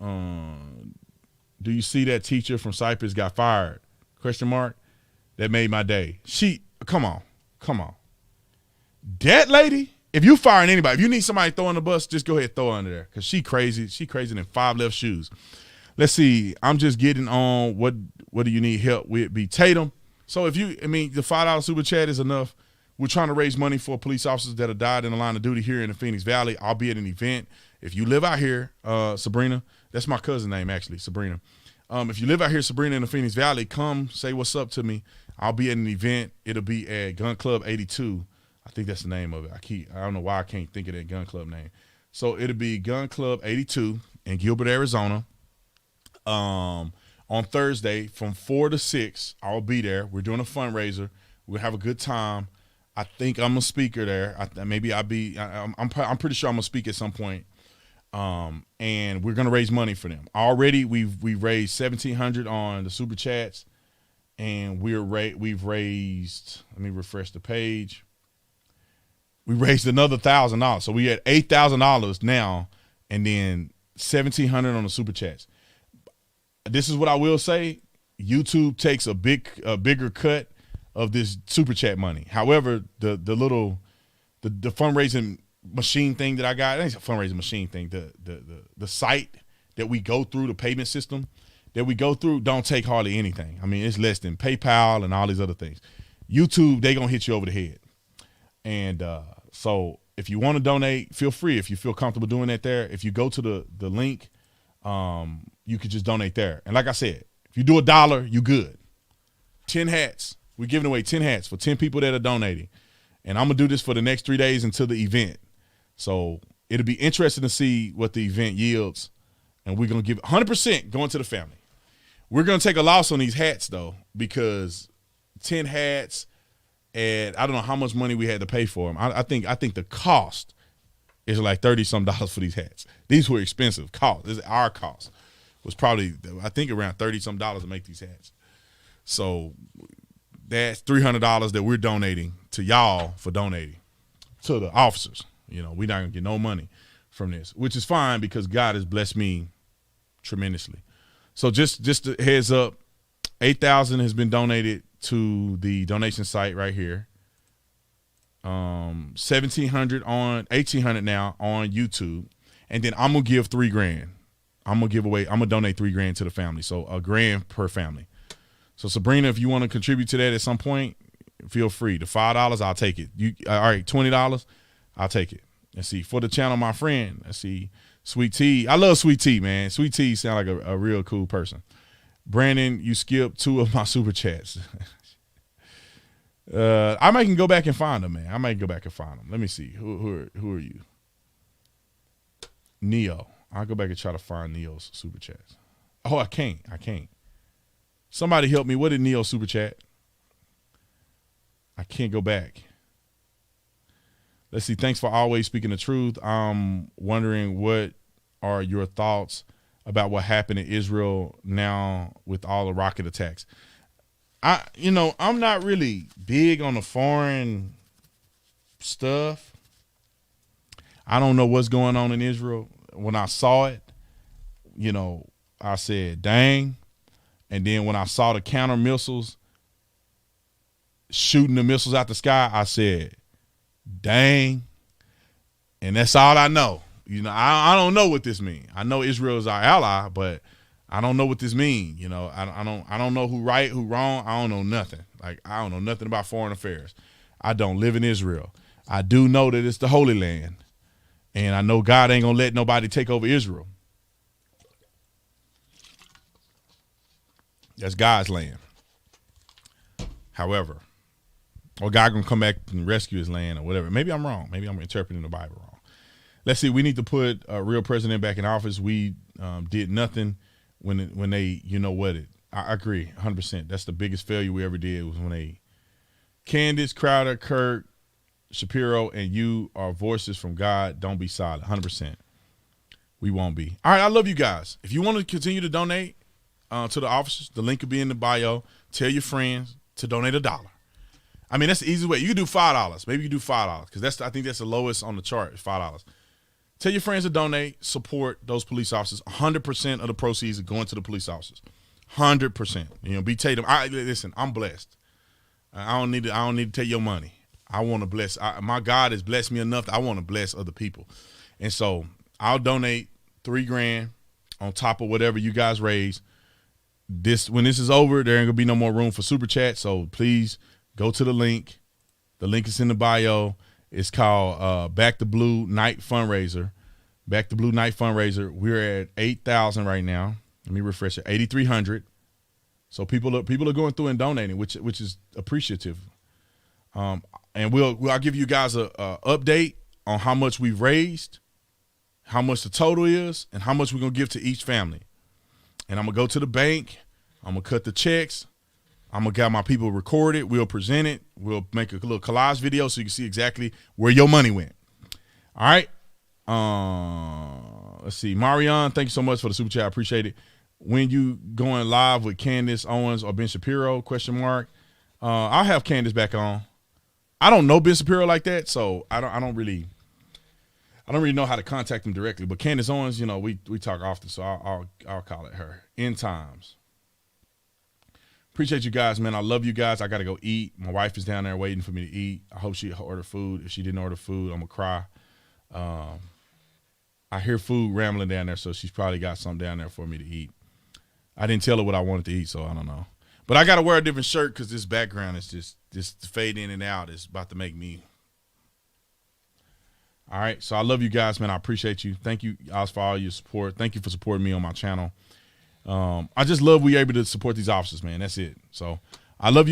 Do you see that teacher from Cyprus got fired? ? That made my day. Come on. That lady, if you firing anybody, if you need somebody throwing the bus, just go ahead and throw her under there because she crazy. She crazy than 5 left shoes. Let's see. I'm just getting on what do you need help with, B. Tatum. So the $5 super chat is enough. We're trying to raise money for police officers that have died in the line of duty here in the Phoenix Valley. I'll be at an event. If you live out here, Sabrina, that's my cousin name actually, Sabrina. If you live out here, Sabrina, in the Phoenix Valley, come say what's up to me. I'll be at an event. It'll be at Gun Club 82. I think that's the name of it. I don't know why I can't think of that gun club name. So it'll be Gun Club 82 in Gilbert, Arizona. On Thursday from 4 to 6, I'll be there. We're doing a fundraiser. We'll have a good time. I think I'm a speaker there. I'm pretty sure I'm gonna speak at some point. And we're gonna raise money for them. Already we've raised $1,700 on the super chats, and we've raised. Let me refresh the page. We raised another $1,000, so we at $8,000 now, and then $1,700 on the super chats. This is what I will say: YouTube takes a bigger cut of this super chat money. However, the fundraising machine thing that I got. It's a fundraising machine thing. The site that we go through, the payment system that we go through, don't take hardly anything. I mean, it's less than PayPal and all these other things. YouTube, they gonna hit you over the head. And so if you want to donate, feel free. If you feel comfortable doing that there, if you go to the link, you could just donate there. And like I said, if you do $1, you good. 10 hats. We're giving away 10 hats for 10 people that are donating. And I'm gonna do this for the next 3 days until the event. So it'll be interesting to see what the event yields. And we're gonna give 100% going to the family. We're gonna take a loss on these hats though, because 10 hats, and I don't know how much money we had to pay for them. I think the cost is like $30-some for these hats. These were expensive. Our cost was probably, I think, around $30-some to make these hats. So that's $300 that we're donating to y'all for donating to the officers. You know, we're not gonna get no money from this, which is fine because God has blessed me tremendously. So just a heads up, $8,000 has been donated to the donation site right here. $1,700 now on YouTube, and then I'm gonna give $3,000. I'm gonna donate $3,000 to the family, so $1,000 per family. So Sabrina, if you want to contribute to that at some point, feel free. The $5, I'll take it. All right, $20, I'll take it. Let's see, for the channel, my friend. Let's see, Sweet Tea. I love Sweet Tea, man. Sweet Tea sound like a real cool person. Brandon, you skipped 2 of my super chats. I might can go back and find them, man. Let me see. Who are you? Neo. I'll go back and try to find Neo's super chats. Oh, I can't. Somebody help me. What did Neo super chat? I can't go back. Let's see. Thanks for always speaking the truth. I'm wondering, what are your thoughts about what happened in Israel now with all the rocket attacks? I'm not really big on the foreign stuff. I don't know what's going on in Israel. When I saw it, I said, dang. And then when I saw the counter missiles shooting the missiles out the sky, I said, dang. And that's all I know. I don't know what this means. I know Israel is our ally, but I don't know what this means. I don't know who right, who wrong. I don't know nothing. Like, I don't know nothing about foreign affairs. I don't live in Israel. I do know that it's the Holy Land. And I know God ain't gonna let nobody take over Israel. That's God's land. However, or God gonna come back and rescue his land or whatever. Maybe I'm wrong. Maybe I'm interpreting the Bible wrong. Let's see. We need to put a real president back in office. We did nothing when they, I agree 100%. That's the biggest failure we ever did, was when Candace, Crowder, Kirk, Shapiro, and you are voices from God. Don't be silent. 100%. We won't be. All right. I love you guys. If you want to continue to donate to the officers, the link will be in the bio. Tell your friends to donate $1. I mean, that's the easiest way. You can do $5. Maybe you do $5 because I think that's the lowest on the chart, is $5. Tell your friends to donate, support those police officers. 100% of the proceeds are going to the police officers. 100%. Be Tatum. Listen, I'm blessed. I don't need to take your money. I want to bless. My God has blessed me enough that I want to bless other people. And so I'll donate $3,000 on top of whatever you guys raise. When this is over, there ain't gonna be no more room for super chat. So please go to the link. The link is in the bio. It's called Back the Blue Night Fundraiser. Back the Blue Night Fundraiser. We're at 8,000 right now. Let me refresh it. 8,300. So people are going through and donating, which is appreciative. And I'll give you guys a update on how much we've raised, how much the total is, and how much we're gonna give to each family. And I'm gonna go to the bank. I'm gonna cut the checks. I'm gonna get my people record it. We'll present it. We'll make a little collage video so you can see exactly where your money went. All right. Let's see. Marion, thank you so much for the super chat. I appreciate it. When you going live with Candace Owens or Ben Shapiro? ? I'll have Candace back on. I don't know Ben Shapiro like that, so I don't really know how to contact him directly. But Candace Owens, we talk often, so I'll call it her. End times. Appreciate you guys, man. I love you guys. I got to go eat. My wife is down there waiting for me to eat. I hope she ordered food. If she didn't order food, I'm going to cry. I hear food rambling down there, so she's probably got something down there for me to eat. I didn't tell her what I wanted to eat, so I don't know. But I got to wear a different shirt because this background is just fade in and out. It's about to make me. All right, so I love you guys, man. I appreciate you. Thank you guys for all your support. Thank you for supporting me on my channel. I just love we able to support these officers, man. That's it. So I love you.